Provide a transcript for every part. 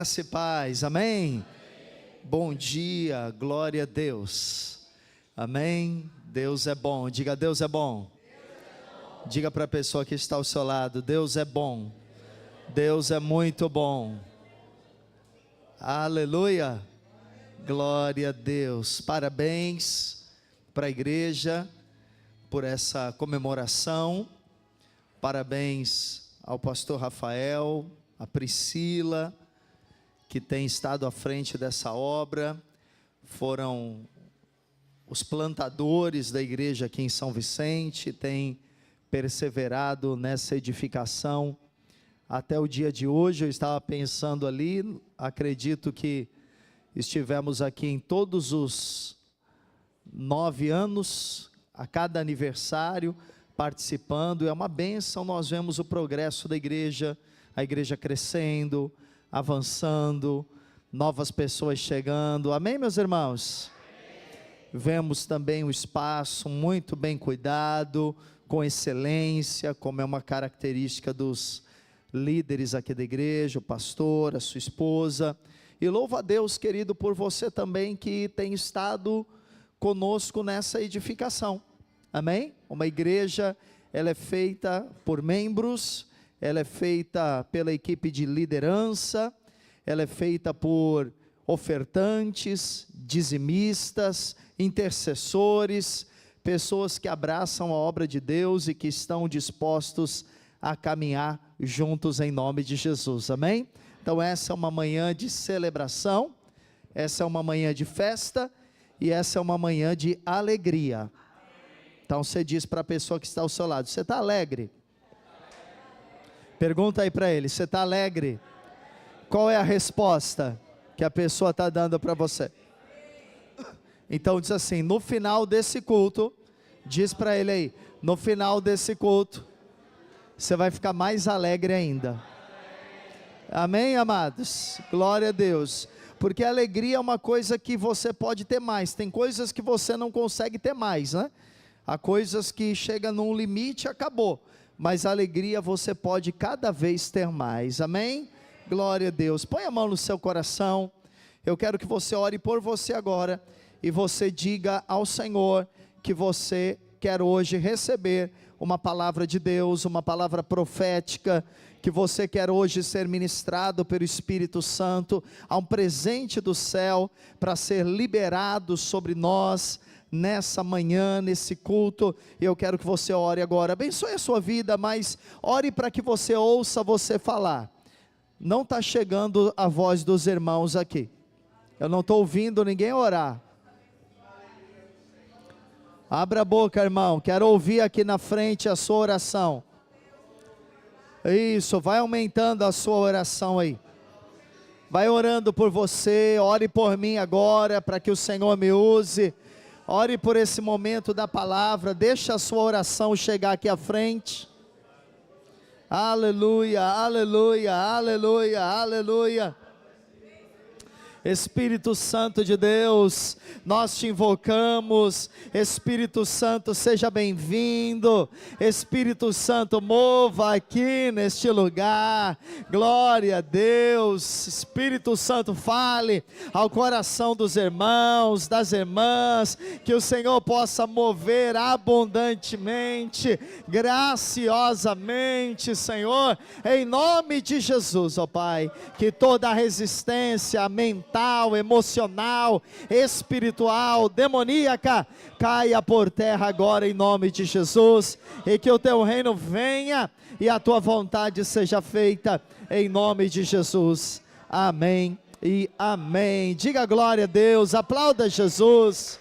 Graça e paz, amém? Bom dia, glória a Deus, amém? Deus é bom, diga Deus é bom. Diga para a pessoa que está ao seu lado, Deus é bom, Deus é muito bom, aleluia, glória a Deus. Parabéns para a igreja por essa comemoração, parabéns ao pastor Rafael, a Priscila, que tem estado à frente dessa obra, foram os plantadores da igreja aqui em São Vicente, têm perseverado nessa edificação até o dia de hoje. Eu estava pensando ali, acredito que estivemos aqui em todos os 9 anos, a cada aniversário, participando. É uma bênção, nós vemos o progresso da igreja, a igreja crescendo, avançando, novas pessoas chegando, amém, meus irmãos? Amém. Vemos também o espaço muito bem cuidado, com excelência, como é uma característica dos líderes aqui da igreja, o pastor, a sua esposa, e louvo a Deus, querido, por você também que tem estado conosco nessa edificação, amém? Uma igreja, ela é feita por membros, ela é feita pela equipe de liderança, ela é feita por ofertantes, dizimistas, intercessores, pessoas que abraçam a obra de Deus e que estão dispostos a caminhar juntos em nome de Jesus, amém? Então essa é uma manhã de celebração, essa é uma manhã de festa e essa é uma manhã de alegria. Então você diz para a pessoa que está ao seu lado, você está alegre? Pergunta aí para ele, você está alegre? Qual é a resposta que a pessoa está dando para você? Então diz assim, no final desse culto, diz para ele aí, no final desse culto, você vai ficar mais alegre ainda. Amém, amados? Glória a Deus. Porque a alegria é uma coisa que você pode ter mais, tem coisas que você não consegue ter mais, né? Há coisas que chegam num limite e acabou. Mas a alegria você pode cada vez ter mais, amém? Glória a Deus. Põe a mão no seu coração, eu quero que você ore por você agora, e você diga ao Senhor, que você quer hoje receber uma palavra de Deus, uma palavra profética, que você quer hoje ser ministrado pelo Espírito Santo, há um presente do céu, para ser liberado sobre nós, nessa manhã, nesse culto. Eu quero que você ore agora, abençoe a sua vida, mas ore para que você ouça você falar. Não está chegando a voz dos irmãos aqui, eu não estou ouvindo ninguém orar. Abra a boca, irmão, quero ouvir aqui na frente a sua oração. Isso, vai aumentando a sua oração aí, vai orando por você, ore por mim agora, para que o Senhor me use. Ore por esse momento da palavra, deixa a sua oração chegar aqui à frente. Aleluia, aleluia, aleluia, aleluia. Espírito Santo de Deus, nós te invocamos. Espírito Santo, seja bem-vindo. Espírito Santo, mova aqui neste lugar. Glória a Deus. Espírito Santo, fale ao coração dos irmãos, das irmãs, que o Senhor possa mover abundantemente, graciosamente, Senhor, em nome de Jesus, ó Pai, que toda a resistência mental, emocional, espiritual, demoníaca, caia por terra agora em nome de Jesus, e que o teu reino venha, e a tua vontade seja feita, em nome de Jesus, amém e amém. Diga glória a Deus, aplauda Jesus,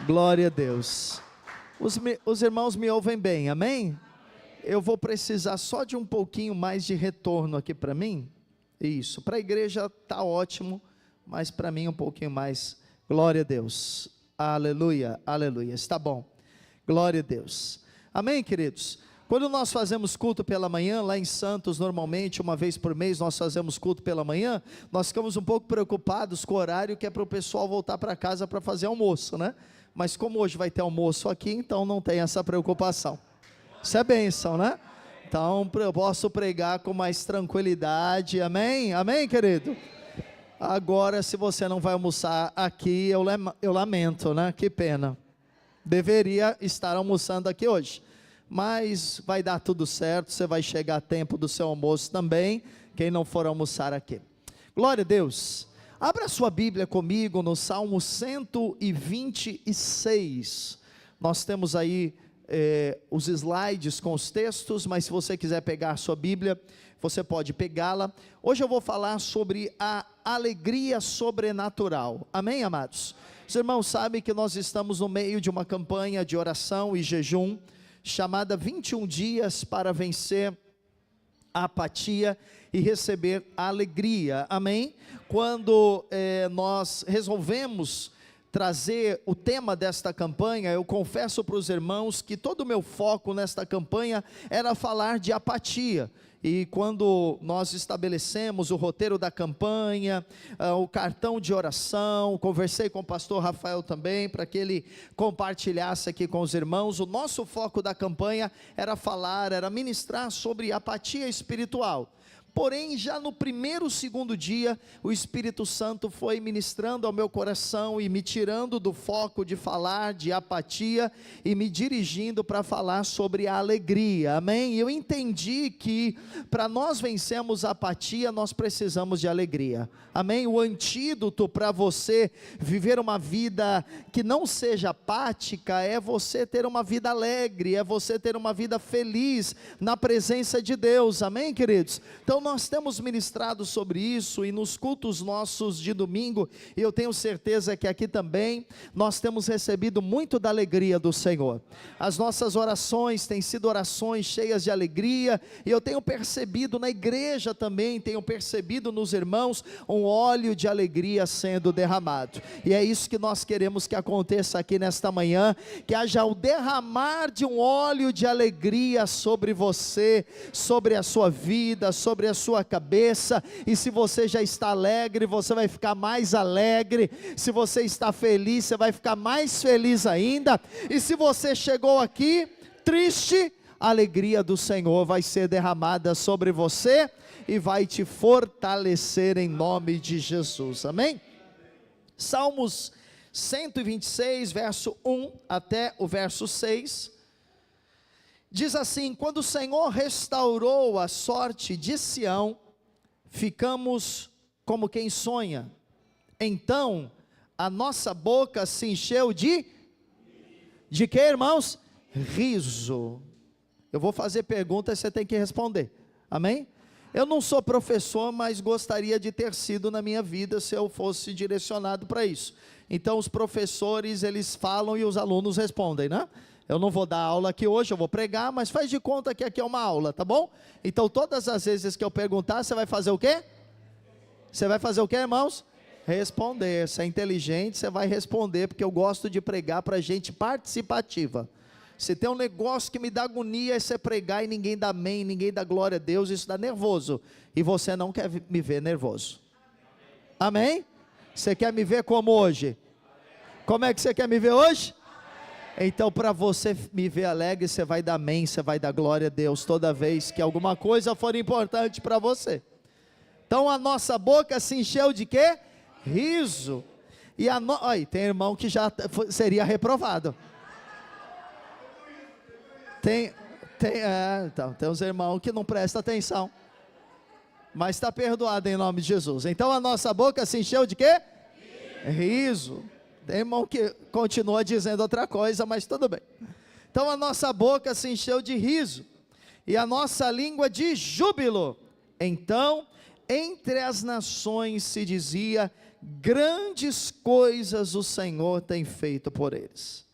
glória a Deus. Os irmãos me ouvem bem, amém? Eu vou precisar só de um pouquinho mais de retorno aqui para mim. Isso, para a igreja está ótimo, mas para mim um pouquinho mais. Glória a Deus, aleluia, aleluia, está bom, glória a Deus, amém, queridos? Quando nós fazemos culto pela manhã, lá em Santos, normalmente, uma vez por mês, nós fazemos culto pela manhã, nós ficamos um pouco preocupados com o horário que é para o pessoal voltar para casa para fazer almoço, né? Mas como hoje vai ter almoço aqui, então não tem essa preocupação, isso é bênção, né? Então eu posso pregar com mais tranquilidade, amém? Amém, querido? Agora, se você não vai almoçar aqui, eu lamento, né? Que pena. Deveria estar almoçando aqui hoje, mas vai dar tudo certo, você vai chegar a tempo do seu almoço também, quem não for almoçar aqui. Glória a Deus. Abra sua Bíblia comigo no Salmo 126, nós temos aí os slides com os textos, mas se você quiser pegar a sua Bíblia, você pode pegá-la. Hoje eu vou falar sobre a alegria sobrenatural, amém, amados? Os irmãos sabem que nós estamos no meio de uma campanha de oração e jejum, chamada 21 dias para vencer a apatia e receber a alegria, amém? Quando nós resolvemos trazer o tema desta campanha, eu confesso para os irmãos que todo o meu foco nesta campanha era falar de apatia. E quando nós estabelecemos o roteiro da campanha, o cartão de oração, conversei com o pastor Rafael também, para que ele compartilhasse aqui com os irmãos, o nosso foco da campanha era ministrar sobre apatia espiritual. Porém, já no primeiro, segundo dia, o Espírito Santo foi ministrando ao meu coração e me tirando do foco de falar de apatia e me dirigindo para falar sobre a alegria, amém? E eu entendi que para nós vencermos a apatia, nós precisamos de alegria, amém? O antídoto para você viver uma vida que não seja apática, é você ter uma vida alegre, é você ter uma vida feliz na presença de Deus, amém, queridos? Então, nós temos ministrado sobre isso e nos cultos nossos de domingo, e eu tenho certeza que aqui também nós temos recebido muito da alegria do Senhor. As nossas orações têm sido orações cheias de alegria, e eu tenho percebido na igreja também, tenho percebido nos irmãos um óleo de alegria sendo derramado, e é isso que nós queremos que aconteça aqui nesta manhã, que haja o derramar de um óleo de alegria sobre você, sobre a sua vida, sobre a sua cabeça. E se você já está alegre, você vai ficar mais alegre. Se você está feliz, você vai ficar mais feliz ainda. E se você chegou aqui triste, a alegria do Senhor vai ser derramada sobre você e vai te fortalecer em nome de Jesus, amém? Salmos 126, verso 1 até o verso 6, diz assim: quando o Senhor restaurou a sorte de Sião, ficamos como quem sonha. Então a nossa boca se encheu de quê, irmãos? Riso. Eu vou fazer perguntas e você tem que responder, amém? Eu não sou professor, mas gostaria de ter sido na minha vida se eu fosse direcionado para isso. Então os professores, eles falam e os alunos respondem, né? Eu não vou dar aula aqui hoje, eu vou pregar, mas faz de conta que aqui é uma aula, tá bom? Então todas as vezes que eu perguntar, você vai fazer o quê? Você vai fazer o quê, irmãos? Responder. Se é inteligente, você vai responder, porque eu gosto de pregar para gente participativa. Se tem um negócio que me dá agonia, é você pregar e ninguém dá amém, ninguém dá glória a Deus, isso dá nervoso, e você não quer me ver nervoso, amém? Você quer me ver como hoje? Como é que você quer me ver hoje? Então, para você me ver alegre, você vai dar amém, você vai dar glória a Deus, toda vez que alguma coisa for importante para você. Então a nossa boca se encheu de quê? Riso. E Aí, tem irmão que já seria reprovado. Tem uns irmãos que não prestam atenção, mas está perdoado em nome de Jesus. Então a nossa boca se encheu de quê? Riso. Tem irmão que continua dizendo outra coisa, mas tudo bem. Então a nossa boca se encheu de riso, e a nossa língua de júbilo. Então entre as nações se dizia: grandes coisas o Senhor tem feito por eles.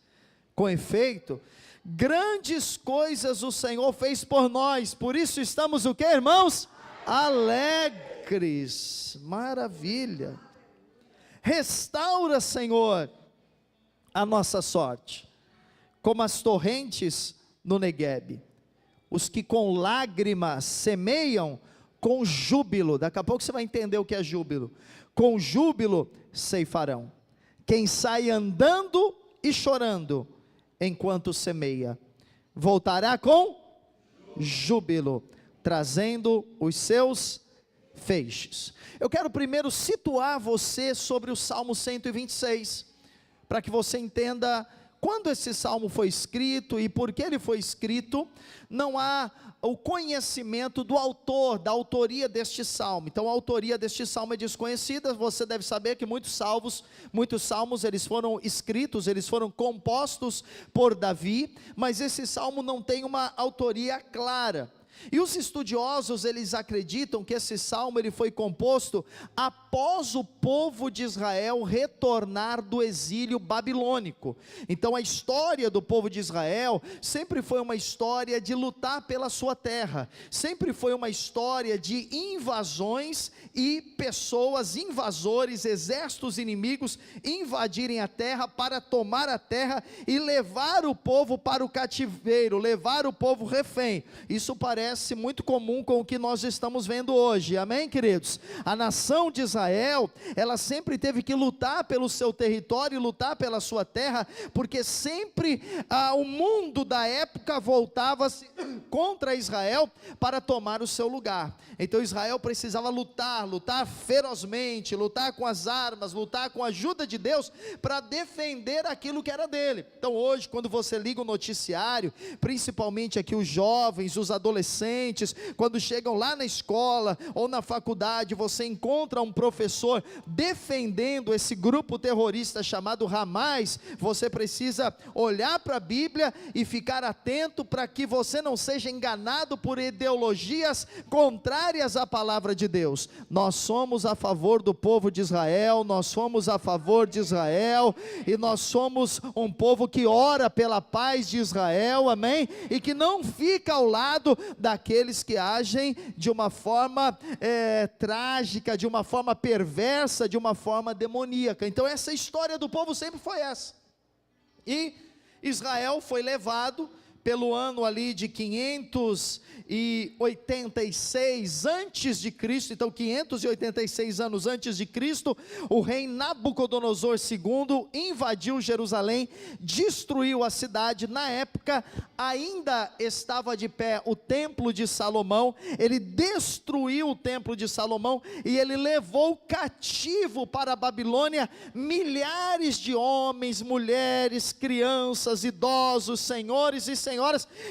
Com efeito, grandes coisas o Senhor fez por nós, por isso estamos o que, irmãos? Alegres. Maravilha. Restaura, Senhor, a nossa sorte, como as torrentes no Neguebe. Os que com lágrimas semeiam, com júbilo, daqui a pouco você vai entender o que é júbilo, com júbilo ceifarão. Quem sai andando e chorando, enquanto semeia, voltará com júbilo, trazendo os seus feixes. Eu quero primeiro situar você sobre o Salmo 126, para que você entenda quando esse salmo foi escrito e por que ele foi escrito. Não há o conhecimento do autor, da autoria deste salmo. Então a autoria deste salmo é desconhecida. Você deve saber que muitos salmos eles foram escritos, eles foram compostos por Davi, mas esse salmo não tem uma autoria clara. E os estudiosos, eles acreditam que esse salmo ele foi composto após o povo de Israel retornar do exílio babilônico. Então a história do povo de Israel sempre foi uma história de lutar pela sua terra, sempre foi uma história de invasões e pessoas, invasores, exércitos inimigos invadirem a terra para tomar a terra e levar o povo para o cativeiro, levar o povo refém. Isso parece muito comum com o que nós estamos vendo hoje, amém, queridos? A nação de Israel, ela sempre teve que lutar pelo seu território, lutar pela sua terra, porque sempre o mundo da época voltava-se contra Israel para tomar o seu lugar. Então Israel precisava lutar ferozmente, lutar com as armas, lutar com a ajuda de Deus, para defender aquilo que era dele. Então hoje, quando você liga o noticiário, principalmente aqui os jovens, os adolescentes, quando chegam lá na escola ou na faculdade, você encontra um professor defendendo esse grupo terrorista chamado Hamas. Você precisa olhar para a Bíblia e ficar atento para que você não seja enganado por ideologias contrárias à palavra de Deus. Nós somos a favor do povo de Israel, nós somos a favor de Israel, e nós somos um povo que ora pela paz de Israel, amém? E que não fica ao lado daqueles que agem de uma forma trágica, de uma forma perversa, de uma forma demoníaca. Então essa história do povo sempre foi essa. E Israel foi levado pelo ano ali de 586 antes de Cristo. Então 586 anos antes de Cristo, o rei Nabucodonosor II invadiu Jerusalém, destruiu a cidade. Na época ainda estava de pé o templo de Salomão. Ele destruiu o templo de Salomão e ele levou cativo para a Babilônia milhares de homens, mulheres, crianças, idosos, senhores e senhoras,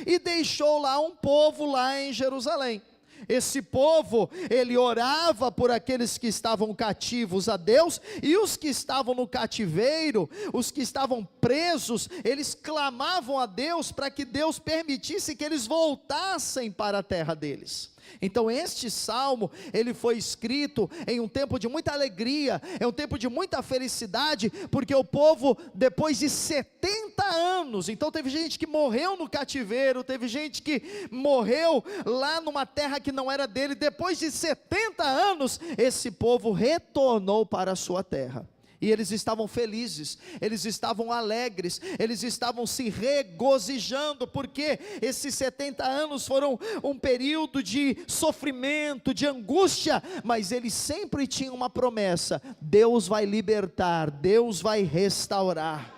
e deixou lá um povo lá em Jerusalém. Esse povo, ele orava por aqueles que estavam cativos a Deus, e os que estavam no cativeiro, os que estavam presos, eles clamavam a Deus para que Deus permitisse que eles voltassem para a terra deles. Então este salmo, ele foi escrito em um tempo de muita alegria, é um tempo de muita felicidade, porque o povo, depois de 70 anos, então teve gente que morreu no cativeiro, teve gente que morreu lá numa terra que não era dele. Depois de 70 anos, esse povo retornou para a sua terra. E eles estavam felizes, eles estavam alegres, eles estavam se regozijando, porque esses 70 anos foram um período de sofrimento, de angústia, mas eles sempre tinham uma promessa: Deus vai libertar, Deus vai restaurar.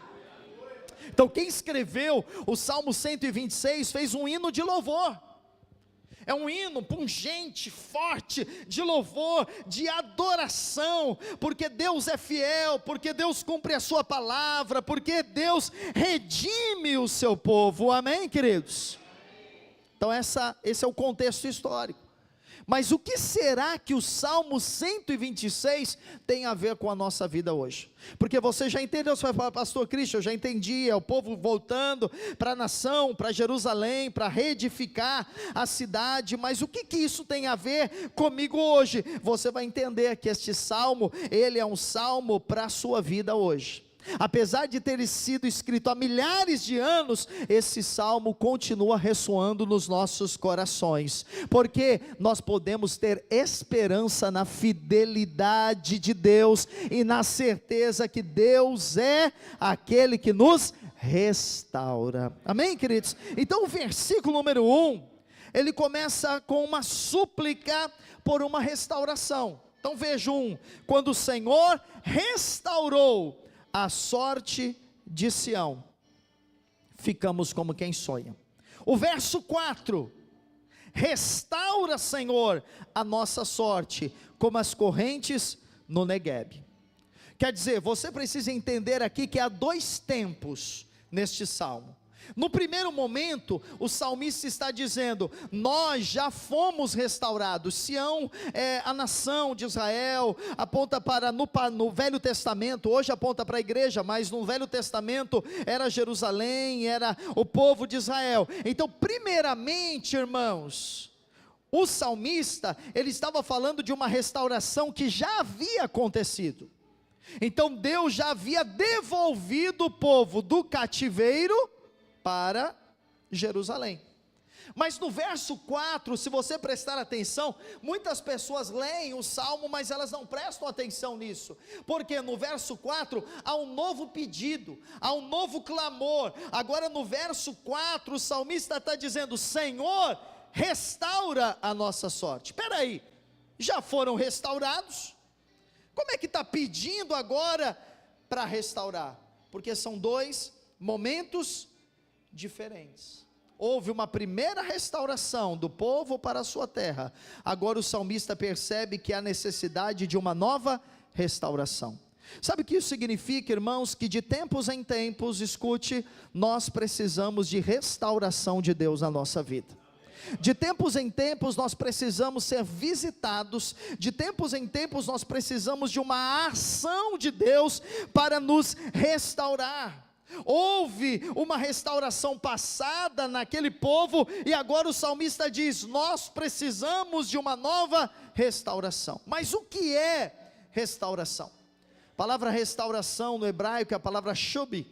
Então quem escreveu o Salmo 126 fez um hino de louvor. É um hino pungente, forte, de louvor, de adoração, porque Deus é fiel, porque Deus cumpre a sua palavra, porque Deus redime o seu povo, amém, queridos? Então esse é o contexto histórico. Mas o que será que o Salmo 126 tem a ver com a nossa vida hoje? Porque você já entendeu, você vai falar: pastor Cristian, eu já entendi, é o povo voltando para a nação, para Jerusalém, para reedificar a cidade, mas o que isso tem a ver comigo hoje? Você vai entender que este salmo, ele é um salmo para a sua vida hoje. Apesar de ter sido escrito há milhares de anos, esse salmo continua ressoando nos nossos corações, porque nós podemos ter esperança na fidelidade de Deus e na certeza que Deus é aquele que nos restaura, amém, queridos? Então o versículo número 1, ele começa com uma súplica por uma restauração. Então veja quando o Senhor restaurou a sorte de Sião, ficamos como quem sonha. O verso 4, restaura, Senhor, a nossa sorte, como as correntes no Neguebe. Quer dizer, você precisa entender aqui que há dois tempos neste salmo. No primeiro momento, o salmista está dizendo: nós já fomos restaurados. Sião é a nação de Israel, aponta para no Velho Testamento, hoje aponta para a igreja, mas no Velho Testamento era Jerusalém, era o povo de Israel. Então, primeiramente, irmãos, o salmista, ele estava falando de uma restauração que já havia acontecido. Então Deus já havia devolvido o povo do cativeiro para Jerusalém. Mas no verso 4, se você prestar atenção, muitas pessoas leem o salmo, mas elas não prestam atenção nisso, porque no verso 4 há um novo pedido, há um novo clamor. Agora no verso 4 o salmista está dizendo: Senhor, restaura a nossa sorte. Espera aí, já foram restaurados? Como é que está pedindo agora para restaurar? Porque são dois momentos diferentes. Houve uma primeira restauração do povo para a sua terra. Agora o salmista percebe que há necessidade de uma nova restauração. Sabe o que isso significa, irmãos? Que de tempos em tempos, escute, nós precisamos de restauração de Deus na nossa vida. De tempos em tempos nós precisamos ser visitados, de tempos em tempos nós precisamos de uma ação de Deus para nos restaurar. Houve uma restauração passada naquele povo, e agora o salmista diz: nós precisamos de uma nova restauração. Mas o que é restauração? A palavra restauração no hebraico é a palavra shubi,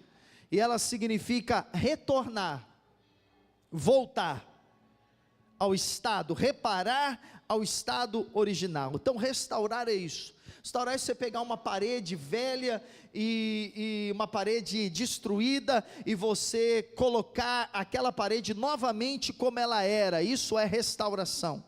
e ela significa retornar, voltar ao estado, reparar ao estado original. Então restaurar é isso. Restaurar é você pegar uma parede velha e uma parede destruída, e você colocar aquela parede novamente como ela era. Isso é restauração.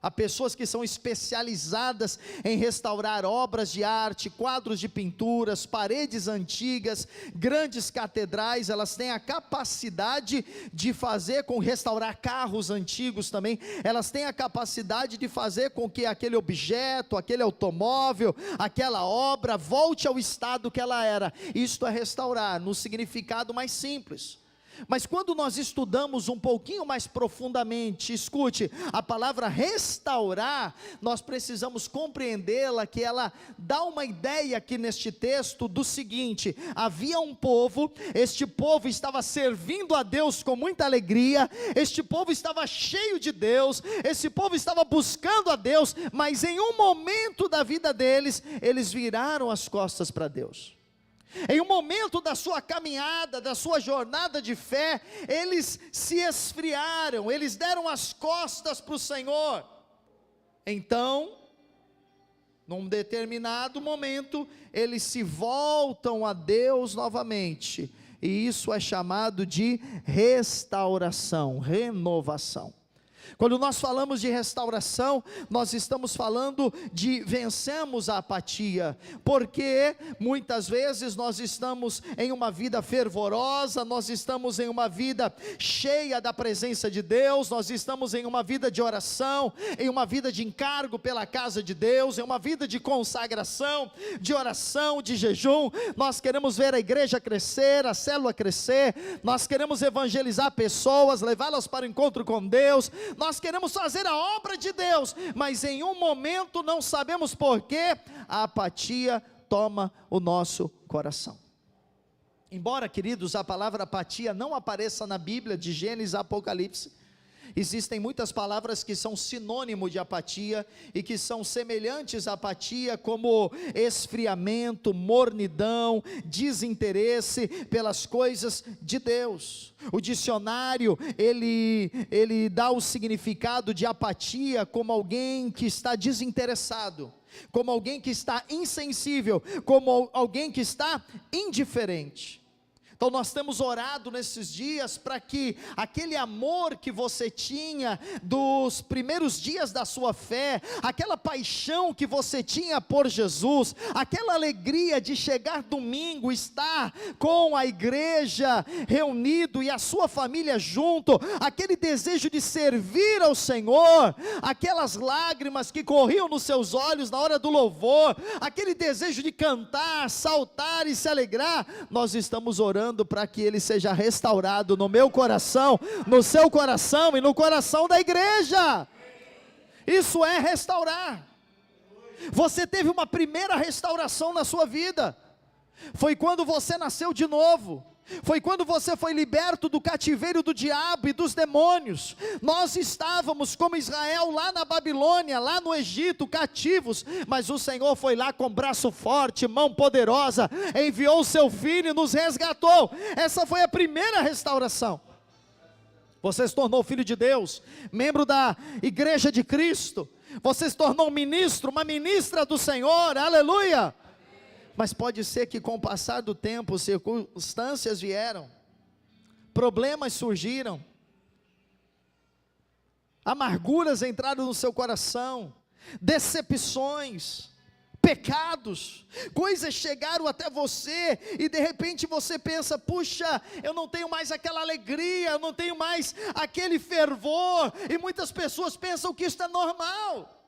Há pessoas que são especializadas em restaurar obras de arte, quadros de pinturas, paredes antigas, grandes catedrais. Elas têm a capacidade de fazer restaurar carros antigos também. Elas têm a capacidade de fazer com que aquele objeto, aquele automóvel, aquela obra volte ao estado que ela era. Isto é restaurar, no significado mais simples. Mas quando nós estudamos um pouquinho mais profundamente, escute, a palavra restaurar, nós precisamos compreendê-la, que ela dá uma ideia aqui neste texto do seguinte: havia um povo, este povo estava servindo a Deus com muita alegria, este povo estava cheio de Deus, esse povo estava buscando a Deus, mas em um momento da vida deles, eles viraram as costas para Deus. Em um momento da sua caminhada, da sua jornada de fé, eles se esfriaram, eles deram as costas para o Senhor. Então, num determinado momento, eles se voltam a Deus novamente, e isso é chamado de restauração, renovação. Quando nós falamos de restauração, nós estamos falando de vencermos a apatia, porque muitas vezes nós estamos em uma vida fervorosa, nós estamos em uma vida cheia da presença de Deus, nós estamos em uma vida de oração, em uma vida de encargo pela casa de Deus, em uma vida de consagração, de oração, de jejum. Nós queremos ver a igreja crescer, a célula crescer, nós queremos evangelizar pessoas, levá-las para o encontro com Deus, nós queremos fazer a obra de Deus, mas em um momento, não sabemos porquê, a apatia toma o nosso coração. Embora, queridos, a palavra apatia não apareça na Bíblia de Gênesis a Apocalipse, existem muitas palavras que são sinônimo de apatia e que são semelhantes à apatia, como esfriamento, mornidão, desinteresse pelas coisas de Deus. O dicionário, ele dá o significado de apatia como alguém que está desinteressado, como alguém que está insensível, como alguém que está indiferente. Então nós temos orado nesses dias para que aquele amor que você tinha dos primeiros dias da sua fé, aquela paixão que você tinha por Jesus, aquela alegria de chegar domingo, estar com a igreja reunido e a sua família junto, aquele desejo de servir ao Senhor, aquelas lágrimas que corriam nos seus olhos na hora do louvor, aquele desejo de cantar, saltar e se alegrar, nós estamos orando para que ele seja restaurado no meu coração, no seu coração e no coração da igreja. Isso é restaurar. Você teve uma primeira restauração na sua vida, foi quando você nasceu de novo, foi quando você foi liberto do cativeiro do diabo e dos demônios. Nós estávamos como Israel lá na Babilônia, lá no Egito, cativos, mas o Senhor foi lá com braço forte, mão poderosa, enviou o seu filho e nos resgatou. Essa foi a primeira restauração. Você se tornou filho de Deus, membro da igreja de Cristo, você se tornou um ministro, uma ministra do Senhor, aleluia. Mas pode ser que com o passar do tempo, circunstâncias vieram, problemas surgiram, amarguras entraram no seu coração, decepções, pecados, coisas chegaram até você, e de repente você pensa, puxa, eu não tenho mais aquela alegria, eu não tenho mais aquele fervor, e muitas pessoas pensam que isso é normal.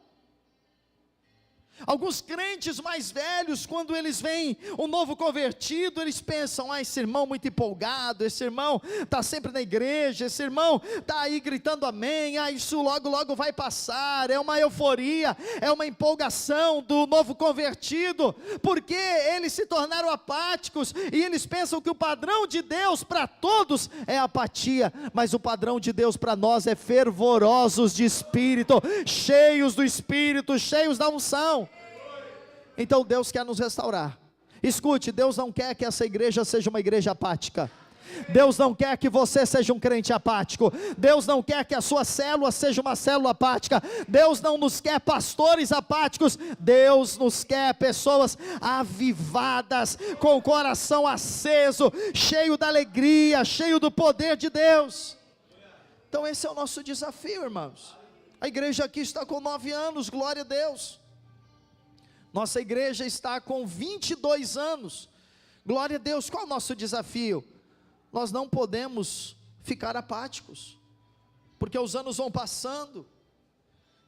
Alguns crentes mais velhos, quando eles veem um novo convertido, eles pensam, esse irmão muito empolgado, esse irmão está sempre na igreja, esse irmão está aí gritando amém, isso logo logo vai passar, é uma euforia, é uma empolgação do novo convertido, porque eles se tornaram apáticos, e eles pensam que o padrão de Deus para todos é apatia, mas o padrão de Deus para nós é fervorosos de espírito, cheios do espírito, cheios da unção. Então Deus quer nos restaurar. Escute, Deus não quer que essa igreja seja uma igreja apática. Deus não quer que você seja um crente apático. Deus não quer que a sua célula seja uma célula apática. Deus não nos quer pastores apáticos. Deus nos quer pessoas avivadas, com o coração aceso, cheio da alegria, cheio do poder de Deus. Então esse é o nosso desafio, irmãos. A igreja aqui está com 9 anos, glória a Deus. Nossa igreja está com 22 anos, glória a Deus. Qual é o nosso desafio? Nós não podemos ficar apáticos, porque os anos vão passando,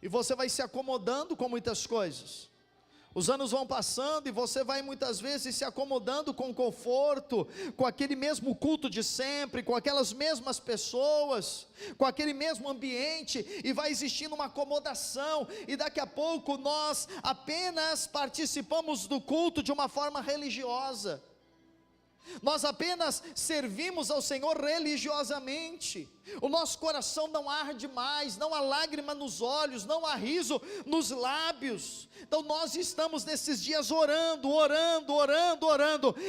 e você vai se acomodando com muitas coisas. Os anos vão passando, e você vai muitas vezes se acomodando com conforto, com aquele mesmo culto de sempre, com aquelas mesmas pessoas, com aquele mesmo ambiente, e vai existindo uma acomodação, e daqui a pouco nós apenas participamos do culto de uma forma religiosa, nós apenas servimos ao Senhor religiosamente, o nosso coração não arde mais, não há lágrima nos olhos, não há riso nos lábios. Então nós estamos nesses dias orando,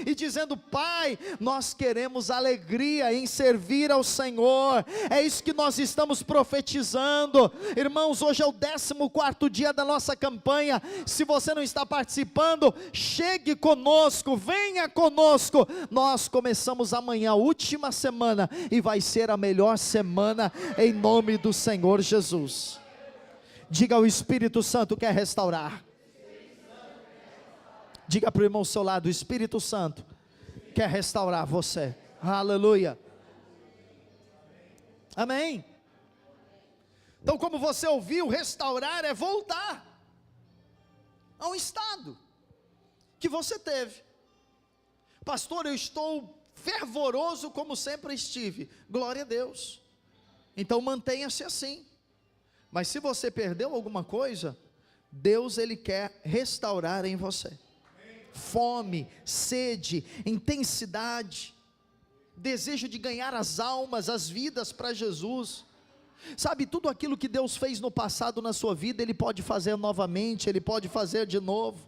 e dizendo, Pai, nós queremos alegria em servir ao Senhor, é isso que nós estamos profetizando. Irmãos, hoje é o 14º dia da nossa campanha. Se você não está participando, chegue conosco, venha conosco. Nós começamos amanhã, a última semana, e vai ser a melhor semana, em nome do Senhor Jesus. Diga, o Espírito Santo quer restaurar. Diga para o irmão ao seu lado, o Espírito Santo quer restaurar você. Aleluia. Amém. Então, como você ouviu, restaurar é voltar a um estado que você teve. Pastor, eu estou fervoroso como sempre estive. Glória a Deus. Então mantenha-se assim. Mas se você perdeu alguma coisa, Deus ele quer restaurar em você. Fome, sede, intensidade, desejo de ganhar as almas, as vidas para Jesus. Sabe, tudo aquilo que Deus fez no passado na sua vida, Ele pode fazer novamente, Ele pode fazer de novo.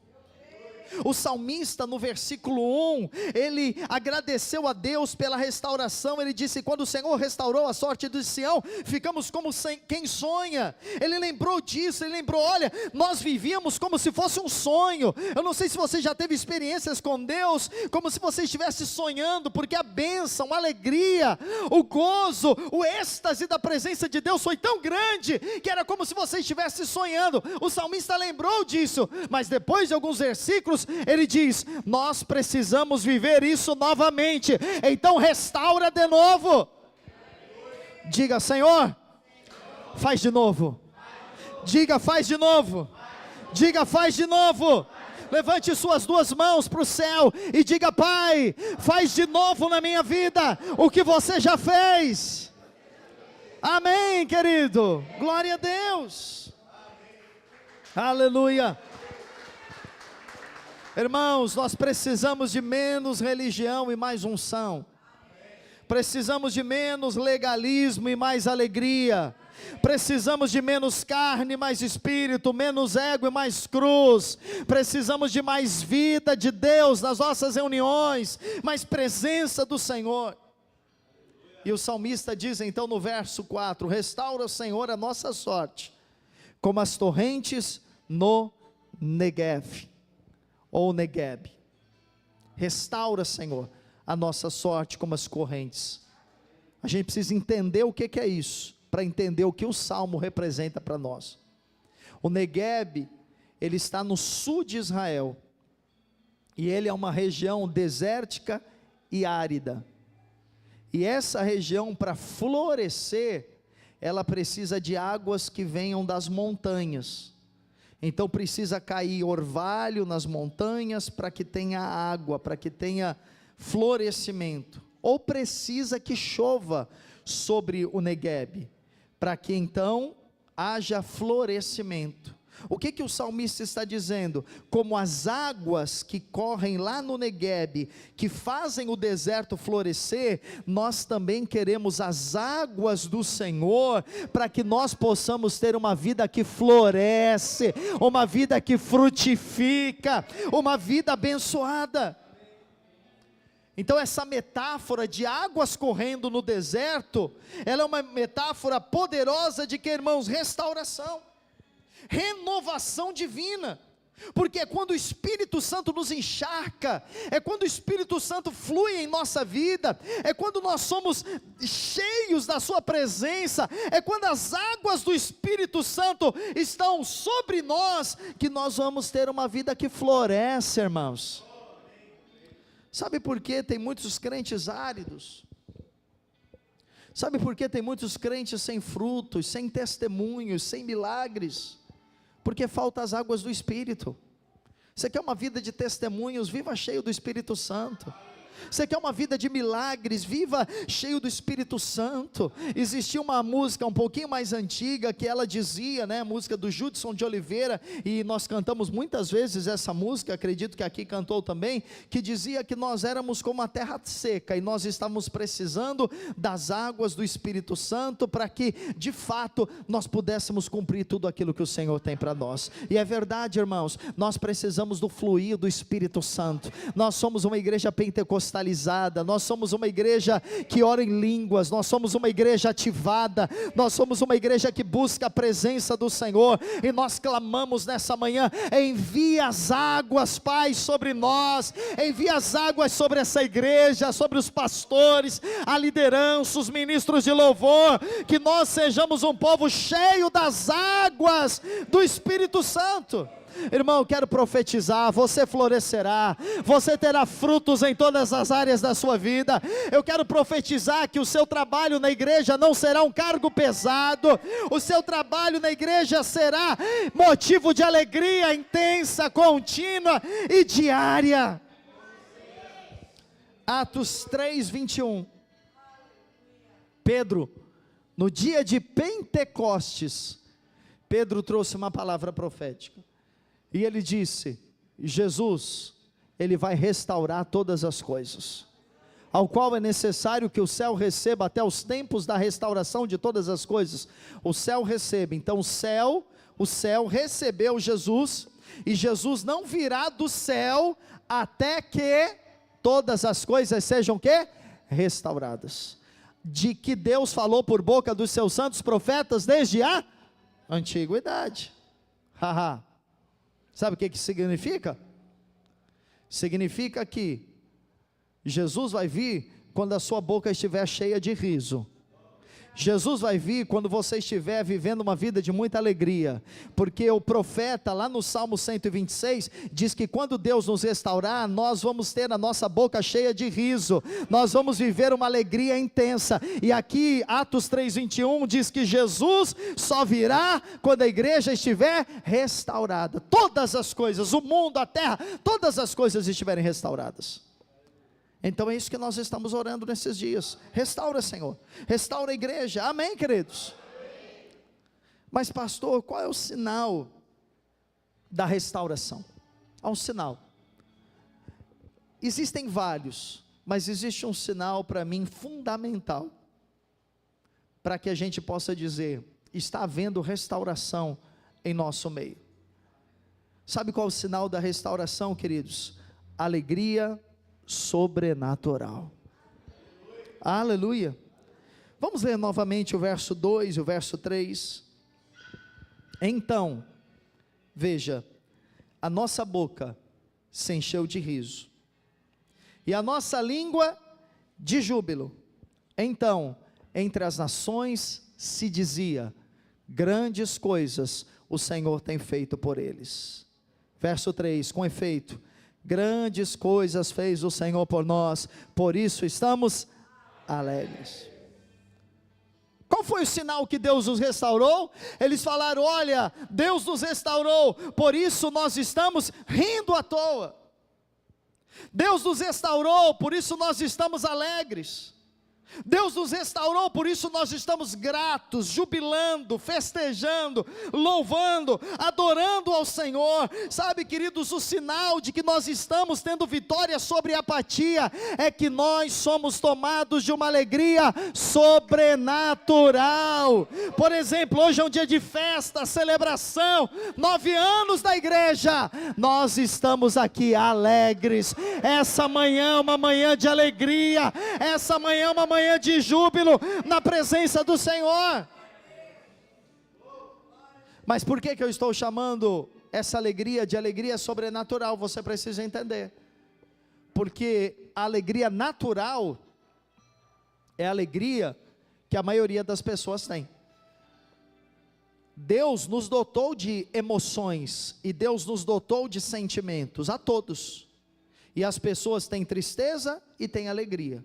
O salmista, no versículo 1, ele agradeceu a Deus pela restauração. Ele disse: quando o Senhor restaurou a sorte de Sião, ficamos como quem sonha. Ele lembrou disso, ele lembrou: olha, nós vivíamos como se fosse um sonho. Eu não sei se você já teve experiências com Deus, como se você estivesse sonhando, porque a bênção, a alegria, o gozo, o êxtase da presença de Deus foi tão grande, que era como se você estivesse sonhando. O salmista lembrou disso, mas depois de alguns versículos, ele diz: nós precisamos viver isso novamente, então restaura de novo. Diga: Senhor, faz de novo. Diga: faz de novo. Diga: faz de novo. Levante suas duas mãos para o céu e diga: Pai, faz de novo na minha vida o que você já fez. Amém, querido. Glória a Deus. Aleluia. Irmãos, nós precisamos de menos religião e mais unção. Precisamos de menos legalismo e mais alegria. Precisamos de menos carne e mais espírito, menos ego e mais cruz. Precisamos de mais vida de Deus nas nossas reuniões, mais presença do Senhor. E o salmista diz então no verso 4: restaura, Senhor, a nossa sorte, como as torrentes no Negev, ou Negueb. Restaura, Senhor, a nossa sorte como as correntes. A gente precisa entender o que é isso, para entender o que o Salmo representa para nós. O Negueb, ele está no sul de Israel, e ele é uma região desértica e árida, e essa região, para florescer, ela precisa de águas que venham das montanhas. Então precisa cair orvalho nas montanhas para que tenha água, para que tenha florescimento, ou precisa que chova sobre o Negueb, para que então haja florescimento. O que o salmista está dizendo? Como as águas que correm lá no Negueb, que fazem o deserto florescer, nós também queremos as águas do Senhor, para que nós possamos ter uma vida que floresce, uma vida que frutifica, uma vida abençoada. Então essa metáfora de águas correndo no deserto, ela é uma metáfora poderosa de que, irmãos, restauração, renovação divina, porque é quando o Espírito Santo nos encharca, é quando o Espírito Santo flui em nossa vida, é quando nós somos cheios da sua presença, é quando as águas do Espírito Santo estão sobre nós, que nós vamos ter uma vida que floresce, irmãos. Sabe por que tem muitos crentes áridos? Sabe por que tem muitos crentes sem frutos, sem testemunhos, sem milagres? Porque faltam as águas do Espírito. Você quer uma vida de testemunhos? Viva cheio do Espírito Santo. Você quer uma vida de milagres? Viva cheio do Espírito Santo. Existia uma música um pouquinho mais antiga, que ela dizia, né, a música do Judson de Oliveira, e nós cantamos muitas vezes essa música, acredito que aqui cantou também, que dizia que nós éramos como a terra seca, e nós estávamos precisando das águas do Espírito Santo, para que de fato nós pudéssemos cumprir tudo aquilo que o Senhor tem para nós. E é verdade, irmãos, nós precisamos do fluir do Espírito Santo. Nós somos uma igreja pentecostal, nós somos uma igreja que ora em línguas, nós somos uma igreja ativada, nós somos uma igreja que busca a presença do Senhor, e nós clamamos nessa manhã: envia as águas, Pai, sobre nós, envia as águas sobre essa igreja, sobre os pastores, a liderança, os ministros de louvor, que nós sejamos um povo cheio das águas do Espírito Santo. Irmão, quero profetizar: você florescerá, você terá frutos em todas as áreas da sua vida. Eu quero profetizar que o seu trabalho na igreja não será um cargo pesado, o seu trabalho na igreja será motivo de alegria intensa, contínua e diária. Atos 3:21. Pedro, no dia de Pentecostes, Pedro trouxe uma palavra profética. E ele disse: Jesus, ele vai restaurar todas as coisas, ao qual é necessário que o céu receba até os tempos da restauração de todas as coisas. O céu recebe. Então o céu recebeu Jesus, E Jesus não virá do céu até que todas as coisas sejam o quê? Restauradas. De que Deus falou por boca dos seus santos profetas desde a antiguidade. Haha. Sabe o que significa? Significa que Jesus vai vir quando a sua boca estiver cheia de riso. Jesus vai vir quando você estiver vivendo uma vida de muita alegria, porque o profeta lá no Salmo 126, diz que quando Deus nos restaurar, nós vamos ter a nossa boca cheia de riso, nós vamos viver uma alegria intensa, e aqui Atos 3:21 diz que Jesus só virá quando a igreja estiver restaurada, todas as coisas, o mundo, a terra, todas as coisas estiverem restauradas. Então é isso que nós estamos orando nesses dias. Restaura, Senhor, restaura a igreja, amém, queridos? Mas pastor, qual é o sinal da restauração? Há um sinal, existem vários, mas existe um sinal para mim fundamental, para que a gente possa dizer, está havendo restauração em nosso meio. Sabe qual é o sinal da restauração, queridos? Alegria sobrenatural. Aleluia. Vamos ler novamente o verso 2 e o verso 3. Então, veja, a nossa boca se encheu de riso, e a nossa língua de júbilo. Então, entre as nações se dizia, grandes coisas o Senhor tem feito por eles. Verso 3, com efeito, grandes coisas fez o Senhor por nós, por isso estamos alegres. Qual foi o sinal que Deus nos restaurou? Eles falaram, olha, Deus nos restaurou, por isso nós estamos rindo à toa. Deus nos restaurou, por isso nós estamos alegres. Deus nos restaurou, por isso nós estamos gratos, jubilando, festejando, louvando, adorando ao Senhor. Sabe, queridos, o sinal de que nós estamos tendo vitória sobre a apatia, é que nós somos tomados de uma alegria sobrenatural. Por exemplo, hoje é um dia de festa, celebração, 9 anos da igreja, nós estamos aqui alegres. Essa manhã é uma manhã de alegria, essa manhã é uma manhã de júbilo na presença do Senhor. Mas por que eu estou chamando essa alegria de alegria sobrenatural? Você precisa entender, porque a alegria natural é a alegria que a maioria das pessoas tem. Deus nos dotou de emoções, e Deus nos dotou de sentimentos, a todos, e as pessoas têm tristeza e têm alegria.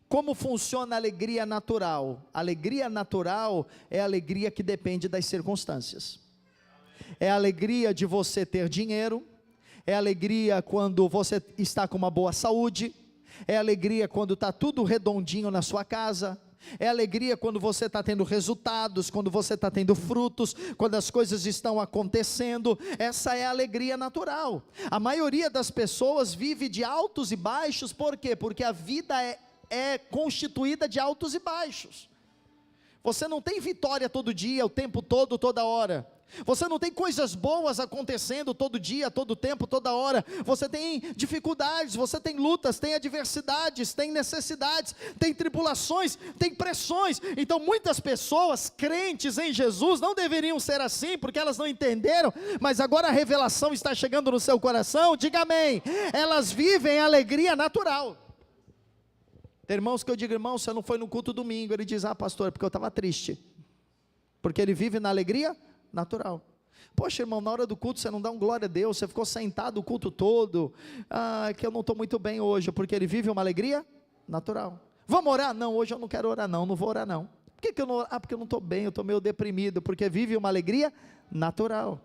Como funciona a alegria natural? A alegria natural é a alegria que depende das circunstâncias. É a alegria de você ter dinheiro, é a alegria quando você está com uma boa saúde, é a alegria quando está tudo redondinho na sua casa, é a alegria quando você está tendo resultados, quando você está tendo frutos, quando as coisas estão acontecendo. Essa é a alegria natural. A maioria das pessoas vive de altos e baixos. Por quê? Porque a vida é constituída de altos e baixos. Você não tem vitória todo dia, o tempo todo, toda hora. Você não tem coisas boas acontecendo todo dia, todo tempo, toda hora. Você tem dificuldades, você tem lutas, tem adversidades, tem necessidades, tem tribulações, tem pressões. Então muitas pessoas crentes em Jesus não deveriam ser assim, porque elas não entenderam, mas agora a revelação está chegando no seu coração. Diga amém. Elas vivem a alegria natural. Tem irmãos que eu digo, irmão, você não foi no culto domingo. Ele diz, pastor, é porque eu estava triste. Porque ele vive na alegria natural. Poxa, irmão, na hora do culto você não dá um glória a Deus, você ficou sentado o culto todo. Que eu não estou muito bem hoje, porque ele vive uma alegria natural. Vamos orar? Não, hoje eu não quero orar não vou orar não. Por que eu não? Porque eu não estou bem, eu estou meio deprimido, porque vive uma alegria natural.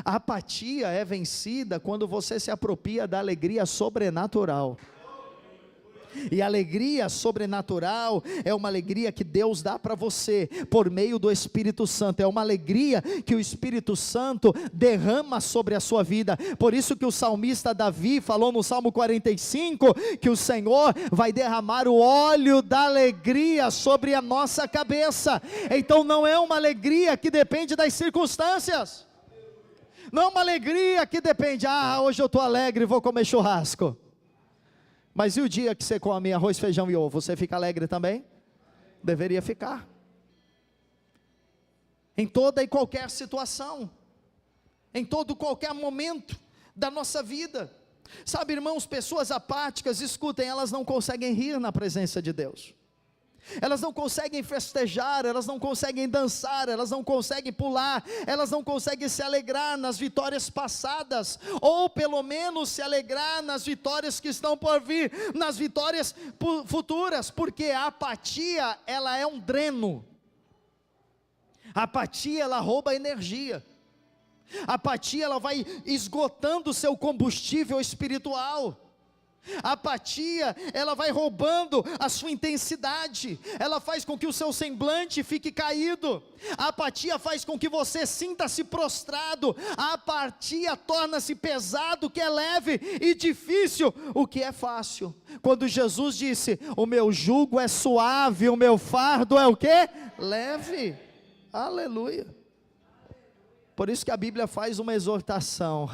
A apatia é vencida quando você se apropria da alegria sobrenatural. E a alegria sobrenatural é uma alegria que Deus dá para você, por meio do Espírito Santo. É uma alegria que o Espírito Santo derrama sobre a sua vida. Por isso que o salmista Davi falou no Salmo 45, que o Senhor vai derramar o óleo da alegria sobre a nossa cabeça. Então não é uma alegria que depende das circunstâncias. Não é uma alegria que depende, hoje eu estou alegre, vou comer churrasco. Mas e o dia que você come arroz, feijão e ovo, você fica alegre também? Deveria ficar. Em toda e qualquer situação, em todo qualquer momento da nossa vida. Sabe, irmãos, pessoas apáticas, escutem, elas não conseguem rir na presença de Deus. Elas não conseguem festejar, elas não conseguem dançar, elas não conseguem pular, elas não conseguem se alegrar nas vitórias passadas, ou pelo menos se alegrar nas vitórias que estão por vir, nas vitórias futuras, porque a apatia, ela é um dreno. A apatia, ela rouba energia. A apatia, ela vai esgotando o seu combustível espiritual. A apatia, ela vai roubando a sua intensidade, ela faz com que o seu semblante fique caído, a apatia faz com que você sinta-se prostrado, a apatia torna-se pesado, o que é leve, e difícil, o que é fácil. Quando Jesus disse, o meu jugo é suave, o meu fardo é o quê? Leve. Aleluia. Por isso que a Bíblia faz uma exortação,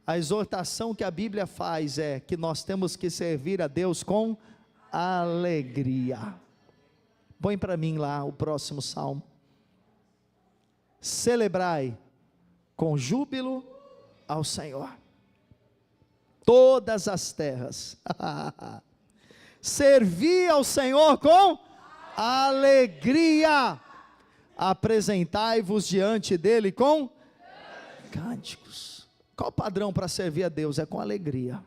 A exortação que a Bíblia faz é que nós temos que servir a Deus com alegria. Põe para mim lá o próximo salmo. Celebrai com júbilo ao Senhor todas as terras. Servi ao Senhor com alegria. Apresentai-vos diante dele com cânticos. Qual o padrão para servir a Deus? É com alegria.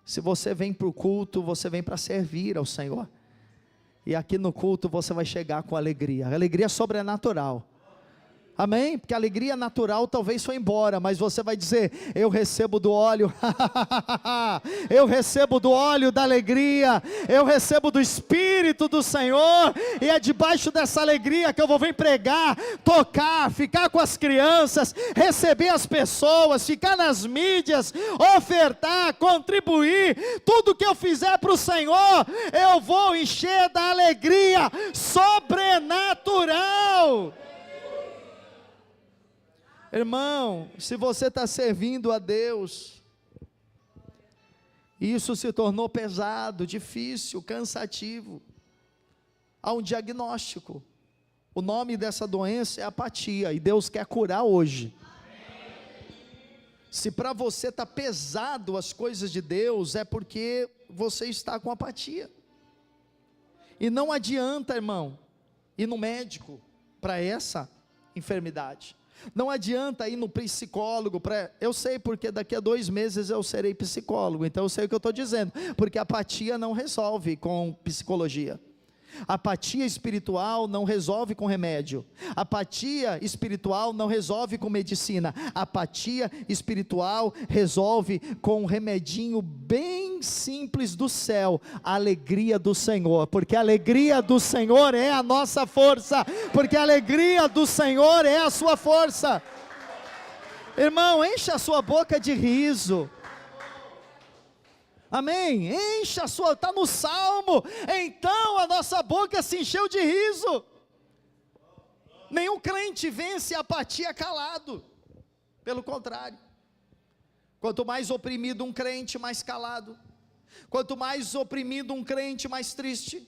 Se você vem para o culto, você vem para servir ao Senhor. E aqui no culto você vai chegar com alegria. Alegria sobrenatural. Amém? Porque a alegria natural talvez foi embora, mas você vai dizer, eu recebo do óleo, eu recebo do óleo da alegria, eu recebo do Espírito do Senhor, e é debaixo dessa alegria que eu vou vir pregar, tocar, ficar com as crianças, receber as pessoas, ficar nas mídias, ofertar, contribuir, tudo que eu fizer para o Senhor, eu vou encher da alegria sobrenatural. Irmão, se você está servindo a Deus, isso se tornou pesado, difícil, cansativo, há um diagnóstico, o nome dessa doença é apatia, e Deus quer curar hoje. Se para você está pesado as coisas de Deus, é porque você está com apatia, e não adianta, irmão, ir no médico para essa enfermidade. Não adianta ir no psicólogo, eu sei porque daqui a 2 meses eu serei psicólogo, então eu sei o que eu estou dizendo, porque a apatia não resolve com psicologia, apatia espiritual não resolve com remédio, apatia espiritual não resolve com medicina, apatia espiritual resolve com um remedinho bem simples do céu, a alegria do Senhor, porque a alegria do Senhor é a nossa força, porque a alegria do Senhor é a sua força. Irmão, encha a sua boca de riso. Amém, encha a sua, está no Salmo, então a nossa boca se encheu de riso. Nenhum crente vence a apatia calado, pelo contrário, quanto mais oprimido um crente, mais calado, quanto mais oprimido um crente, mais triste.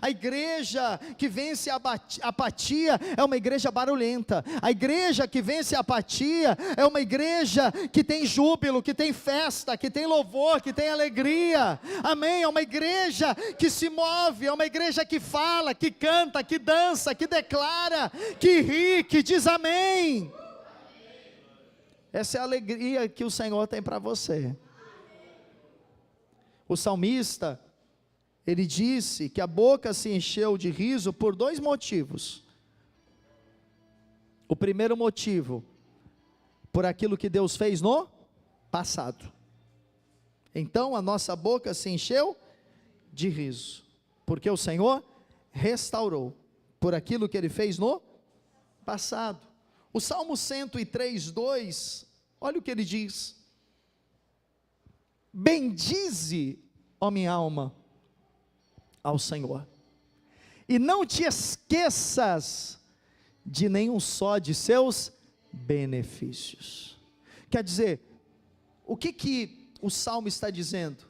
A igreja que vence a apatia é uma igreja barulhenta. A igreja que vence a apatia é uma igreja que tem júbilo, que tem festa, que tem louvor, que tem alegria. Amém? É uma igreja que se move, é uma igreja que fala, que canta, que dança, que declara, que ri, que diz amém. Essa é a alegria que o Senhor tem para você. O salmista, ele disse que a boca se encheu de riso por 2 motivos. O primeiro motivo, por aquilo que Deus fez no passado. Então a nossa boca se encheu de riso, porque o Senhor restaurou, por aquilo que Ele fez no passado. O Salmo 103, 2, olha o que ele diz: bendize, ó minha alma, ao Senhor, e não te esqueças de nenhum só de seus benefícios. Quer dizer, o que o Salmo está dizendo?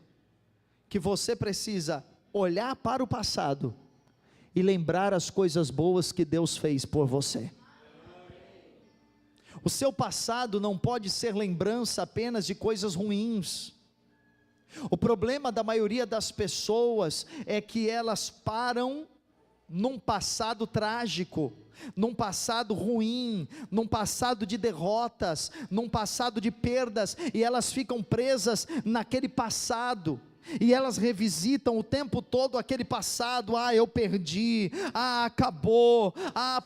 Que você precisa olhar para o passado e lembrar as coisas boas que Deus fez por você. O seu passado não pode ser lembrança apenas de coisas ruins. O problema da maioria das pessoas é que elas param num passado trágico, num passado ruim, num passado de derrotas, num passado de perdas, e elas ficam presas naquele passado. E elas revisitam o tempo todo aquele passado. Eu perdi, acabou,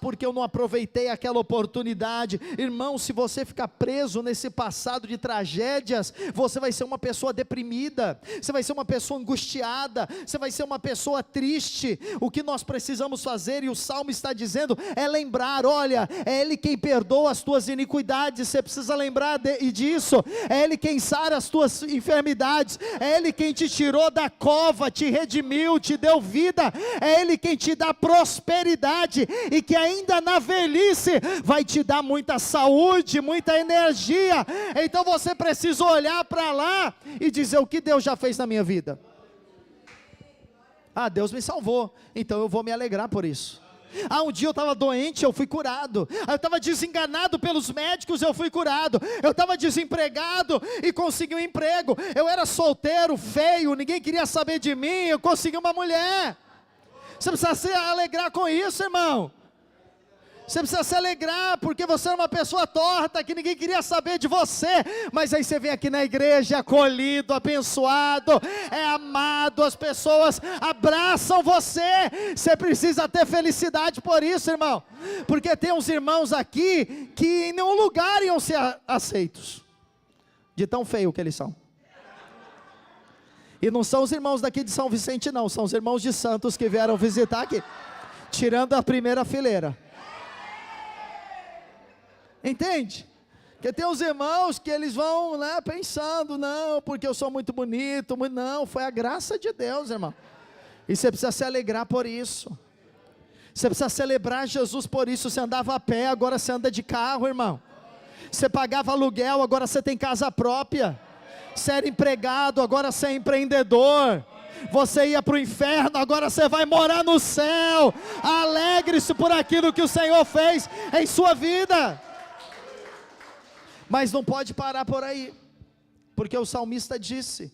porque eu não aproveitei aquela oportunidade. Irmão, se você ficar preso nesse passado de tragédias, você vai ser uma pessoa deprimida, você vai ser uma pessoa angustiada, você vai ser uma pessoa triste. O que nós precisamos fazer, e o Salmo está dizendo, é lembrar, olha, é Ele quem perdoa as tuas iniquidades, você precisa lembrar disso, é Ele quem sara as tuas enfermidades, é Ele quem te tirou da cova, te redimiu, te deu vida, é Ele quem te dá prosperidade, e que ainda na velhice, vai te dar muita saúde, muita energia. Então você precisa olhar para lá, e dizer, o que Deus já fez na minha vida? Deus me salvou, então eu vou me alegrar por isso. Um dia eu estava doente, eu fui curado. Eu estava desenganado pelos médicos, eu fui curado. Eu estava desempregado e consegui um emprego. Eu era solteiro, feio, ninguém queria saber de mim, eu consegui uma mulher. Você precisa se alegrar com isso, irmão. Você precisa se alegrar, porque você era uma pessoa torta, que ninguém queria saber de você, mas aí você vem aqui na igreja, é acolhido, abençoado, é amado, as pessoas abraçam você. Você precisa ter felicidade por isso, irmão, porque tem uns irmãos aqui, que em nenhum lugar iam ser aceitos, de tão feio que eles são. E não são os irmãos daqui de São Vicente não, são os irmãos de Santos que vieram visitar aqui, tirando a primeira fileira. Entende? Porque tem os irmãos que eles vão, pensando, não, porque eu sou muito bonito, não, foi a graça de Deus, irmão. E você precisa se alegrar por isso. Você precisa celebrar Jesus por isso. Você andava a pé, agora você anda de carro, irmão. Você pagava aluguel, agora você tem casa própria. Você era empregado, agora você é empreendedor. Você ia para o inferno, agora você vai morar no céu. Alegre-se por aquilo que o Senhor fez em sua vida. Mas não pode parar por aí, porque o salmista disse,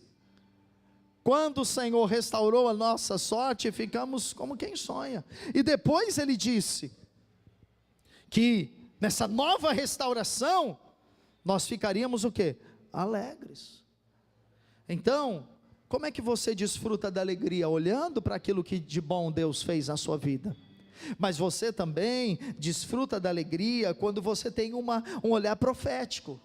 quando o Senhor restaurou a nossa sorte, ficamos como quem sonha. E depois ele disse, que nessa nova restauração, nós ficaríamos o quê? Alegres. Então, como é que você desfruta da alegria? Olhando para aquilo que de bom Deus fez na sua vida. Mas você também desfruta da alegria quando você tem um olhar profético.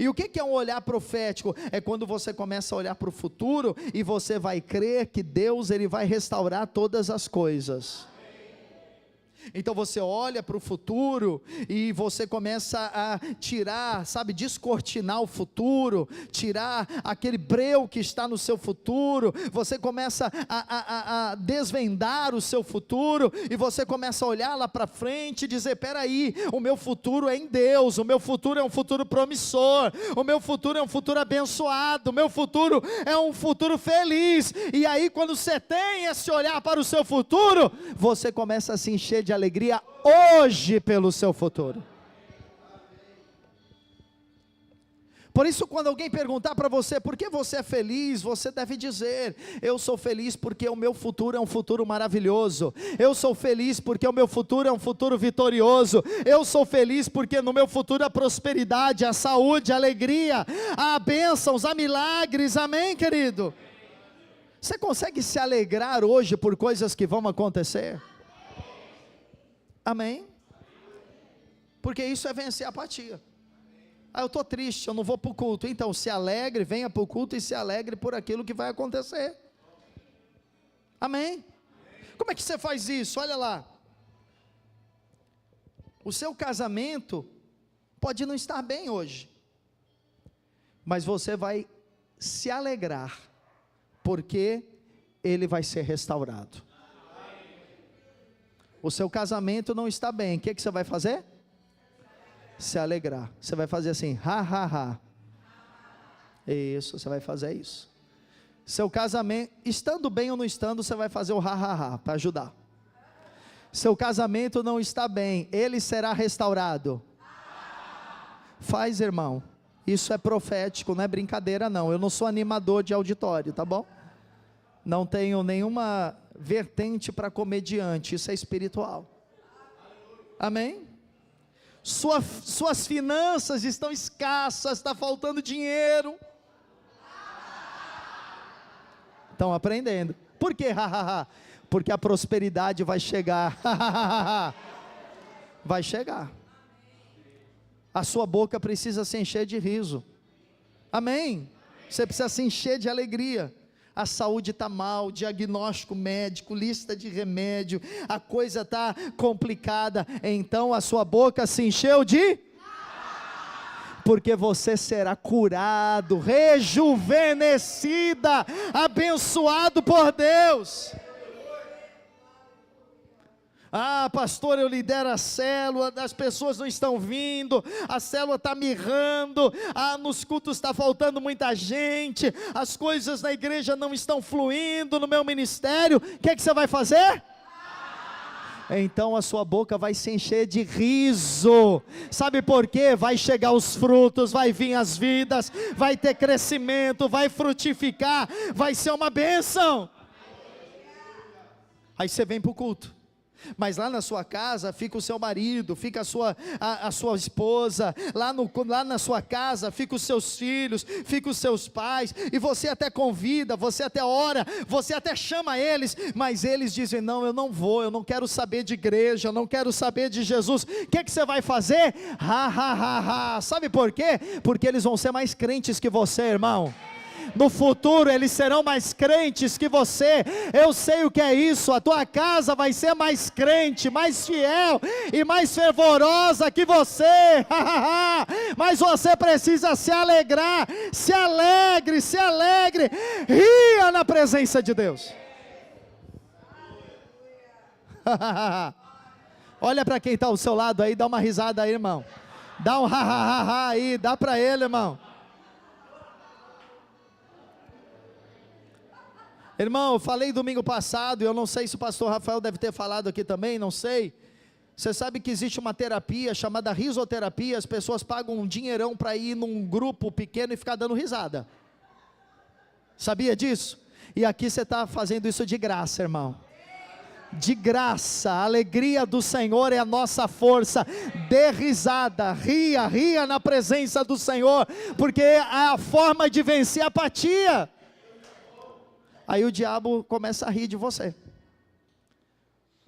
E o que é um olhar profético? É quando você começa a olhar para o futuro e você vai crer que Deus ele vai restaurar todas as coisas. Então você olha para o futuro e você começa a tirar, descortinar o futuro, tirar aquele breu que está no seu futuro, você começa a desvendar o seu futuro, e você começa a olhar lá para frente e dizer, peraí, o meu futuro é em Deus, o meu futuro é um futuro promissor, o meu futuro é um futuro abençoado, o meu futuro é um futuro feliz. E aí quando você tem esse olhar para o seu futuro, você começa a se encher de alegria hoje pelo seu futuro. Por isso, quando alguém perguntar para você, por que você é feliz? Você deve dizer, eu sou feliz porque o meu futuro é um futuro maravilhoso. Eu sou feliz porque o meu futuro é um futuro vitorioso. Eu sou feliz porque no meu futuro há prosperidade, há saúde, há alegria, há bênçãos, há milagres, amém, querido? Você consegue se alegrar hoje por coisas que vão acontecer? Amém? Porque isso é vencer a apatia. Eu estou triste, eu não vou para o culto. Então se alegre, venha para o culto e se alegre por aquilo que vai acontecer. Amém? Como é que você faz isso? Olha lá. O seu casamento pode não estar bem hoje, mas você vai se alegrar, porque ele vai ser restaurado. o seu casamento não está bem, o que você vai fazer? Se alegrar. Você vai fazer assim, ha, ha, ha. Isso, você vai fazer isso. Seu casamento, estando bem ou não estando, você vai fazer o ha, ha, ha, para ajudar. Seu casamento não está bem, ele será restaurado. Faz, irmão. Isso é profético, não é brincadeira não. Eu não sou animador de auditório, tá bom? Não tenho nenhuma vertente para comediante, isso é espiritual. Amém? Suas finanças estão escassas, está faltando dinheiro. Estão aprendendo. Por quê? Porque a prosperidade vai chegar. Vai chegar. A sua boca precisa se encher de riso. Amém? Você precisa se encher de alegria. A saúde está mal, diagnóstico médico, lista de remédio, a coisa está complicada, então a sua boca se encheu de? Porque você será curado, rejuvenescida, abençoado por Deus. Ah, pastor, eu lidero a célula, as pessoas não estão vindo, a célula está mirrando, nos cultos está faltando muita gente, as coisas na igreja não estão fluindo no meu ministério. O que é que você vai fazer? Então a sua boca vai se encher de riso. Sabe por quê? Vai chegar os frutos, vai vir as vidas, vai ter crescimento, vai frutificar, vai ser uma bênção. Aí você vem para o culto. Mas lá na sua casa fica o seu marido, fica a sua esposa, lá na sua casa fica os seus filhos, fica os seus pais, e você até convida, você até ora, você até chama eles, mas eles dizem, não, eu não vou, eu não quero saber de igreja, eu não quero saber de Jesus. O que você vai fazer? Sabe por quê? Porque eles vão ser mais crentes que você, irmão. No futuro eles serão mais crentes que você. Eu sei o que é isso. A tua casa vai ser mais crente, mais fiel e mais fervorosa que você. Mas você precisa se alegrar. Se alegre, se alegre. Ria na presença de Deus. Olha para quem está ao seu lado aí, dá uma risada aí, irmão. Dá um ha aí, dá para ele, irmão. Irmão, eu falei domingo passado, e eu não sei se o pastor Rafael deve ter falado aqui também, não sei. Você sabe que existe uma terapia chamada risoterapia, as pessoas pagam um dinheirão para ir num grupo pequeno e ficar dando risada. Sabia disso? E aqui você está fazendo isso de graça, irmão. De graça, a alegria do Senhor é a nossa força. Dê risada, ria na presença do Senhor, porque é a forma de vencer a apatia. Aí o diabo começa a rir de você.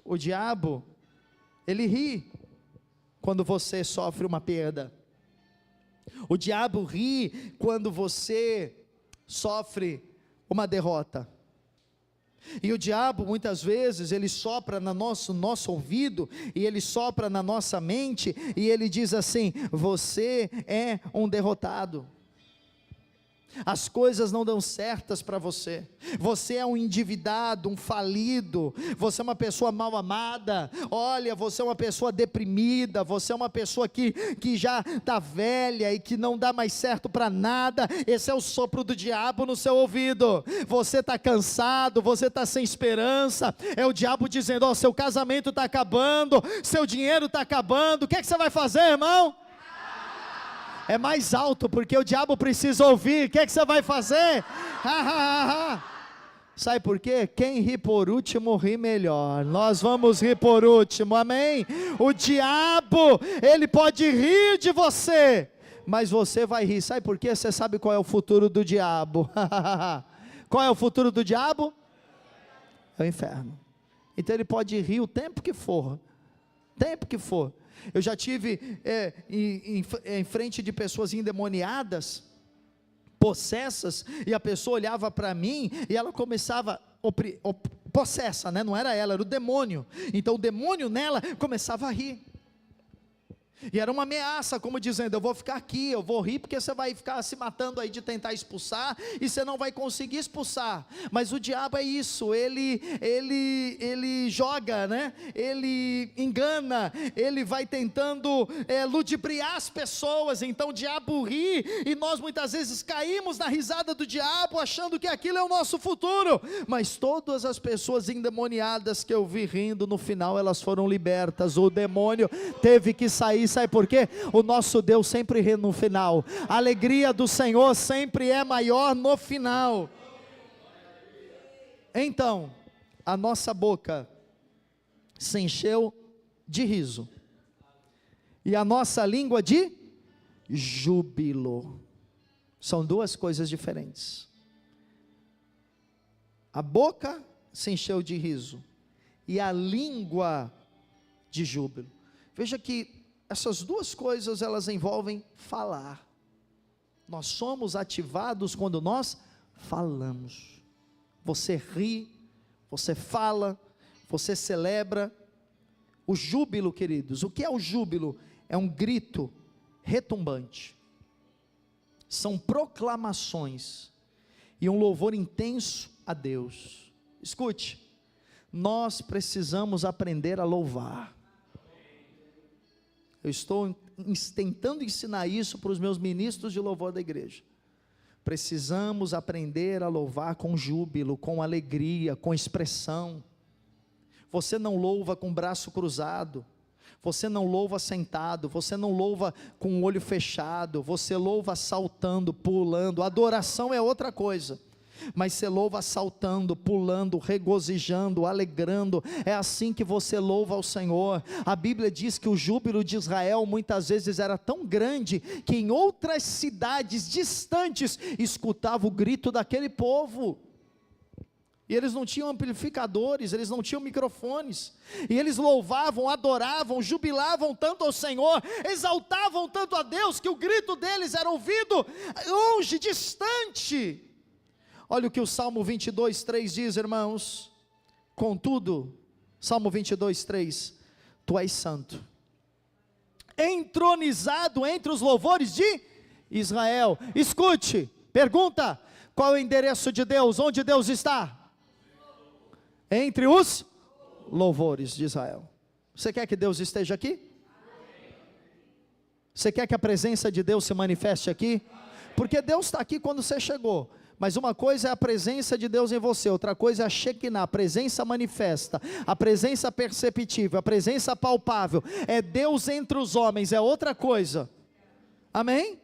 O diabo, ele ri quando você sofre uma perda. O diabo ri quando você sofre uma derrota. E o diabo, muitas vezes, ele sopra no nosso ouvido, e ele sopra na nossa mente, e ele diz assim: você é um derrotado. As coisas não dão certas para você. Você é um endividado, um falido. Você é uma pessoa mal amada. Olha, você é uma pessoa deprimida. Você é uma pessoa que já está velha e que não dá mais certo para nada. Esse é o sopro do diabo no seu ouvido. Você está cansado, você está sem esperança. É o diabo dizendo: ó, seu casamento está acabando, seu dinheiro está acabando. O que é que você vai fazer, irmão? É mais alto, porque o diabo precisa ouvir. O que é que você vai fazer? Sabe por quê? Quem ri por último ri melhor. Nós vamos rir por último, amém? O diabo, ele pode rir de você, mas você vai rir. Sabe por quê? Você sabe qual é o futuro do diabo? Qual é o futuro do diabo? É o inferno. Então ele pode rir o tempo que for. Tempo que for. Eu já tive em frente de pessoas endemoniadas, possessas, e a pessoa olhava para mim e ela começava, possessa, né? Não era ela, era o demônio. Então o demônio nela começava a rir. E era uma ameaça, como dizendo: eu vou ficar aqui, eu vou rir, porque você vai ficar se matando aí de tentar expulsar, e você não vai conseguir expulsar. Mas o diabo é isso, ele joga, né? Ele engana, ele vai tentando ludibriar as pessoas. Então o diabo ri, e nós muitas vezes caímos na risada do diabo, achando que aquilo é o nosso futuro. Mas todas as pessoas endemoniadas que eu vi rindo, no final elas foram libertas. O demônio teve que sair. Sabe por quê? O nosso Deus sempre ri no final. A alegria do Senhor sempre é maior no final. Então, a nossa boca se encheu de riso, e a nossa língua de júbilo. São duas coisas diferentes. A boca se encheu de riso, e a língua de júbilo. Veja que essas duas coisas, elas envolvem falar. Nós somos ativados quando nós falamos. Você ri, você fala, você celebra. O júbilo, queridos, o que é o júbilo? É um grito retumbante, são proclamações e um louvor intenso a Deus. Escute, nós precisamos aprender a louvar. Eu estou tentando ensinar isso para os meus ministros de louvor da igreja. Precisamos aprender a louvar com júbilo, com alegria, com expressão. Você não louva com o braço cruzado, você não louva sentado, você não louva com o olho fechado, você louva saltando, pulando. Adoração é outra coisa, mas você louva saltando, pulando, regozijando, alegrando. É assim que você louva ao Senhor. A Bíblia diz que o júbilo de Israel muitas vezes era tão grande, que em outras cidades distantes escutava o grito daquele povo, e eles não tinham amplificadores, eles não tinham microfones, e eles louvavam, adoravam, jubilavam tanto ao Senhor, exaltavam tanto a Deus, que o grito deles era ouvido longe, distante. Olha o que o Salmo 22:3 diz, irmãos. Contudo, Salmo 22:3, tu és santo, entronizado entre os louvores de Israel. Escute, pergunta: qual é o endereço de Deus? Onde Deus está? Entre os louvores de Israel. Você quer que Deus esteja aqui? Você quer que a presença de Deus se manifeste aqui? Porque Deus está aqui quando você chegou. Mas uma coisa é a presença de Deus em você, outra coisa é a Shekinah, a presença manifesta, a presença perceptível, a presença palpável. É Deus entre os homens, é outra coisa. Amém?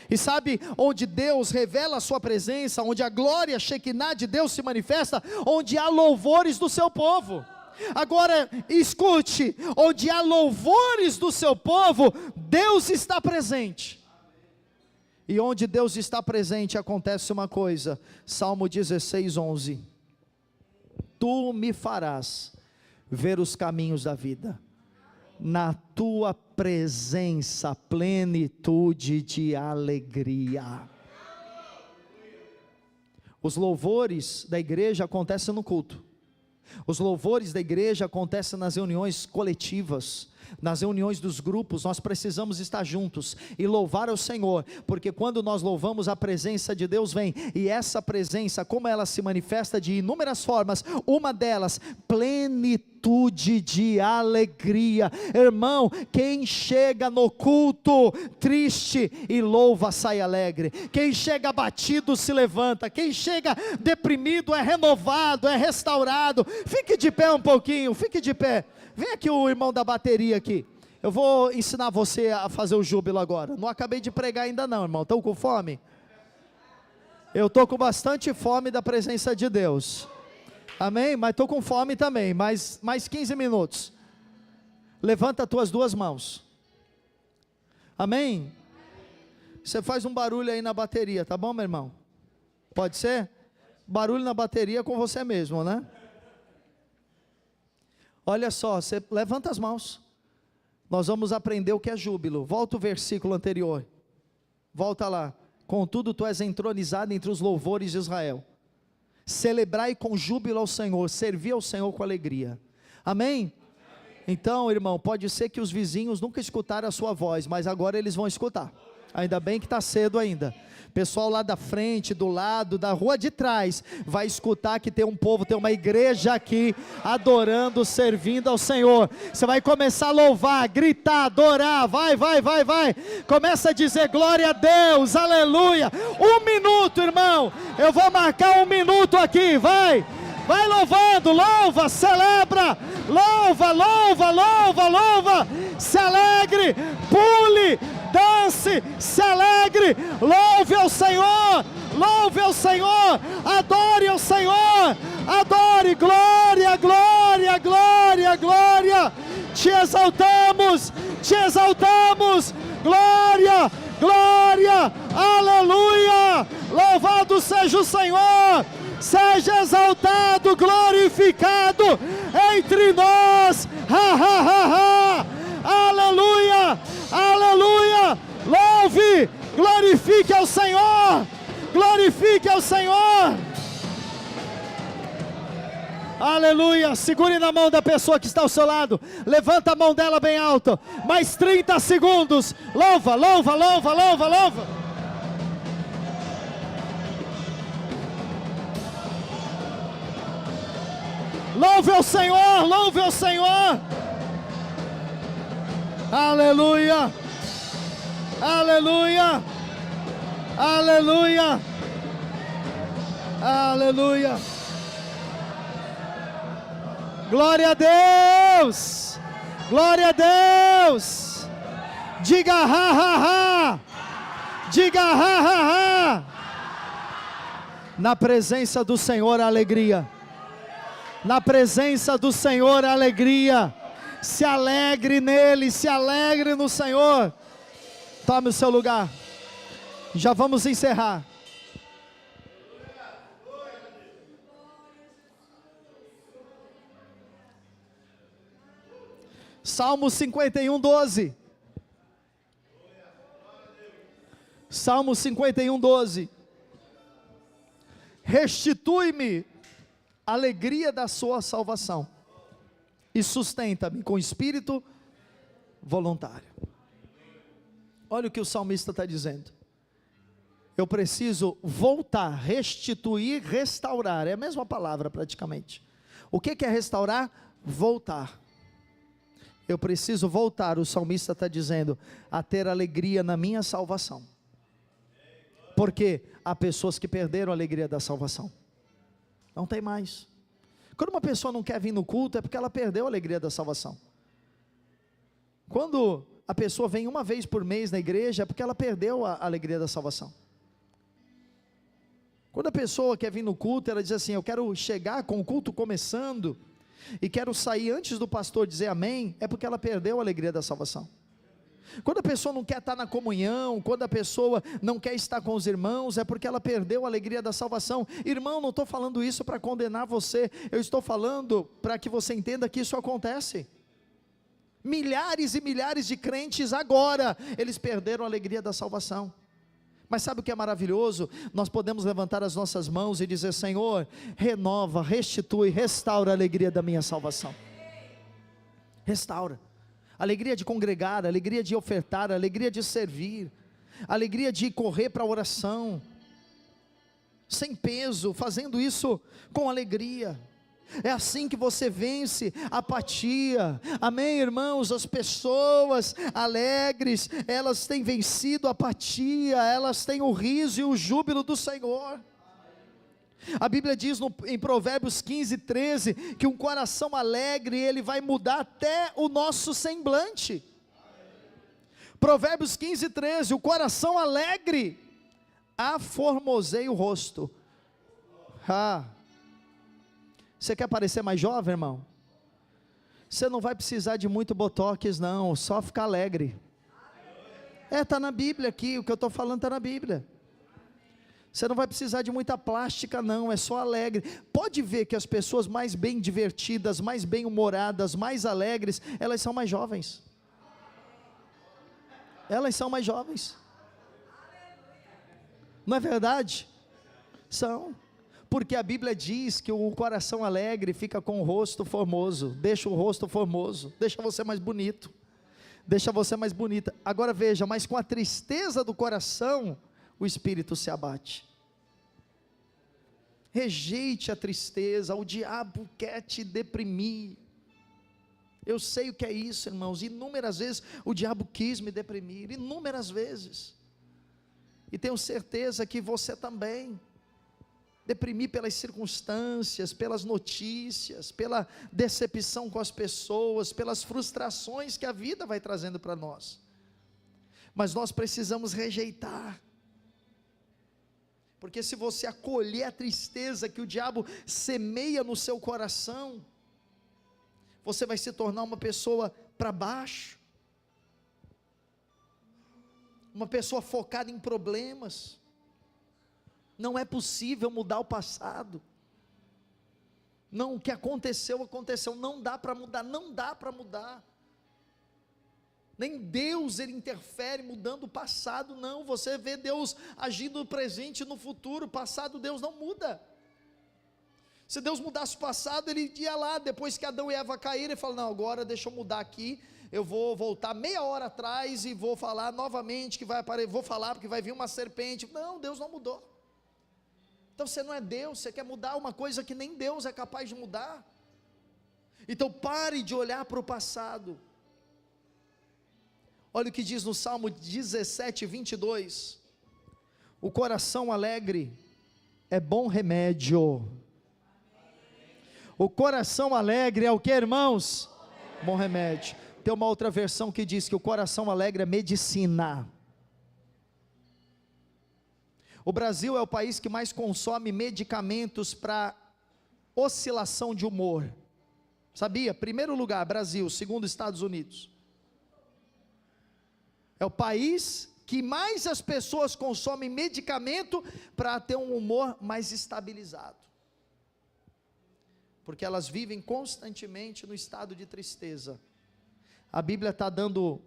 E sabe onde Deus revela a sua presença, onde a glória Shekinah de Deus se manifesta? Onde há louvores do seu povo. Agora escute, onde há louvores do seu povo, Deus está presente. E onde Deus está presente acontece uma coisa. Salmo 16:11. Tu me farás ver os caminhos da vida, na tua presença plenitude de alegria. Os louvores da igreja acontecem no culto. Os louvores da igreja acontecem nas reuniões coletivas, nas reuniões dos grupos. Nós precisamos estar juntos e louvar ao Senhor, porque quando nós louvamos, a presença de Deus vem, e essa presença, como ela se manifesta de inúmeras formas, uma delas, plenitude de alegria. Irmão, quem chega no culto triste e louva, sai alegre. Quem chega abatido se levanta. Quem chega deprimido é renovado, é restaurado. Fique de pé um pouquinho, fique de pé. Vem aqui o irmão da bateria aqui. Eu vou ensinar você a fazer o júbilo agora. Não acabei de pregar ainda não, irmão. Estão com fome? Eu estou com bastante fome da presença de Deus. Amém? Mas estou com fome também. Mais 15 minutos. Levanta as tuas duas mãos. Amém? Você faz um barulho aí na bateria, tá bom, meu irmão? Pode ser? Barulho na bateria com você mesmo, né? Olha só, você levanta as mãos. Nós vamos aprender o que é júbilo. Volta o versículo anterior. Volta lá. Contudo, tu és entronizado entre os louvores de Israel. Celebrai com júbilo ao Senhor, servi ao Senhor com alegria. Amém? Então, irmão, pode ser que os vizinhos nunca escutaram a sua voz, mas agora eles vão escutar. Ainda bem que está cedo ainda. Pessoal lá da frente, do lado, da rua de trás, vai escutar que tem um povo, tem uma igreja aqui, adorando, servindo ao Senhor. Você vai começar a louvar, gritar, adorar, vai. Começa a dizer glória a Deus, aleluia. 1 minuto, irmão, eu vou marcar 1 minuto aqui, vai louvando, louva, celebra, louva, se alegre, pule, dance, se alegre, louve ao Senhor, adore ao Senhor, adore, glória, te exaltamos, glória, aleluia, louvado seja o Senhor, seja exaltado, glorificado entre nós, aleluia, louve, glorifique ao Senhor, aleluia. Segure na mão da pessoa que está ao seu lado, levanta a mão dela bem alto, mais 30 segundos, louva, louve ao Senhor, aleluia, glória a Deus, diga ha, na presença do Senhor alegria, se alegre nele, se alegre no Senhor. Tome o seu lugar, já vamos encerrar. Salmo 51, 12. Salmo 51, 12. Restitui-me a alegria da sua salvação e sustenta-me com espírito voluntário. Olha o que o salmista está dizendo. Eu preciso voltar, restituir, restaurar. É a mesma palavra praticamente. O que é restaurar? Voltar. Eu preciso voltar, o salmista está dizendo, a ter alegria na minha salvação. Porque há pessoas que perderam a alegria da salvação. Não tem mais. Quando uma pessoa não quer vir no culto, é porque ela perdeu a alegria da salvação. Quando a pessoa vem uma vez por mês na igreja, é porque ela perdeu a alegria da salvação. Quando a pessoa quer vir no culto, ela diz assim, eu quero chegar com o culto começando, e quero sair antes do pastor dizer amém, é porque ela perdeu a alegria da salvação. Quando a pessoa não quer estar na comunhão, quando a pessoa não quer estar com os irmãos, é porque ela perdeu a alegria da salvação. Irmão, não estou falando isso para condenar você, eu estou falando para que você entenda que isso acontece. Milhares e milhares de crentes agora, eles perderam a alegria da salvação. Mas sabe o que é maravilhoso? Nós podemos levantar as nossas mãos e dizer, Senhor, renova, restitui, restaura a alegria da minha salvação. Restaura. Alegria de congregar, alegria de ofertar, alegria de servir, alegria de correr para a oração, sem peso, fazendo isso com alegria. É assim que você vence a apatia, amém, irmãos? As pessoas alegres, elas têm vencido a apatia, elas têm o riso e o júbilo do Senhor. A Bíblia diz em Provérbios 15, 13, que um coração alegre, ele vai mudar até o nosso semblante. Provérbios 15, 13, o coração alegre aformoseia o rosto. Você quer parecer mais jovem, irmão? Você não vai precisar de muito botox não, só ficar alegre. Está na Bíblia aqui, o que eu estou falando está na Bíblia. Você não vai precisar de muita plástica não, é só alegre. Pode ver que as pessoas mais bem divertidas, mais bem humoradas, mais alegres, elas são mais jovens. Elas são mais jovens. Não é verdade? São. Porque a Bíblia diz que o coração alegre fica com o rosto formoso, deixa o rosto formoso, deixa você mais bonito, deixa você mais bonita. Agora veja, mas com a tristeza do coração, o espírito se abate. Rejeite a tristeza, o diabo quer te deprimir. Eu sei o que é isso, irmãos, inúmeras vezes o diabo quis me deprimir, inúmeras vezes, e tenho certeza que você também, deprimir pelas circunstâncias, pelas notícias, pela decepção com as pessoas, pelas frustrações que a vida vai trazendo para nós, mas nós precisamos rejeitar, porque se você acolher a tristeza que o diabo semeia no seu coração, você vai se tornar uma pessoa para baixo, uma pessoa focada em problemas. Não é possível mudar o passado. Não, o que aconteceu, aconteceu. Não dá para mudar, não dá para mudar. Nem Deus, Ele interfere mudando o passado, não. Você vê Deus agindo no presente e no futuro. O passado Deus não muda. Se Deus mudasse o passado, Ele ia lá, depois que Adão e Eva caíram, Ele fala, não, agora deixa eu mudar aqui, eu vou voltar meia hora atrás e vou falar novamente, que vai aparecer, vou falar porque vai vir uma serpente. Não, Deus não mudou. Então você não é Deus, você quer mudar uma coisa que nem Deus é capaz de mudar. Então pare de olhar para o passado. Olha o que diz no Salmo 17, 22. O coração alegre é bom remédio. O coração alegre é o que, irmãos? Bom remédio. Tem uma outra versão que diz que o coração alegre é medicina. O Brasil é o país que mais consome medicamentos para oscilação de humor. Sabia? Primeiro lugar, Brasil, segundo Estados Unidos. É o país que mais as pessoas consomem medicamento para ter um humor mais estabilizado. Porque elas vivem constantemente no estado de tristeza. A Bíblia está dando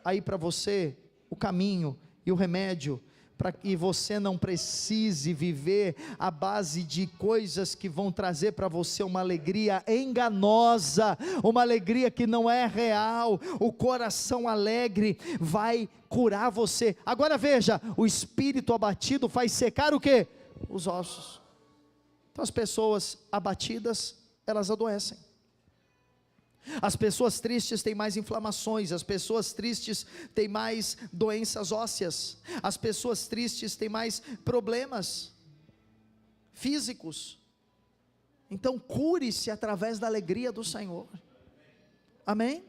aí para você o caminho e o remédio, para que você não precise viver à base de coisas que vão trazer para você uma alegria enganosa, uma alegria que não é real. O coração alegre vai curar você. Agora veja, o espírito abatido faz secar o quê? Os ossos. Então as pessoas abatidas, elas adoecem. As pessoas tristes têm mais inflamações, as pessoas tristes têm mais doenças ósseas, as pessoas tristes têm mais problemas físicos. Então cure-se através da alegria do Senhor. Amém?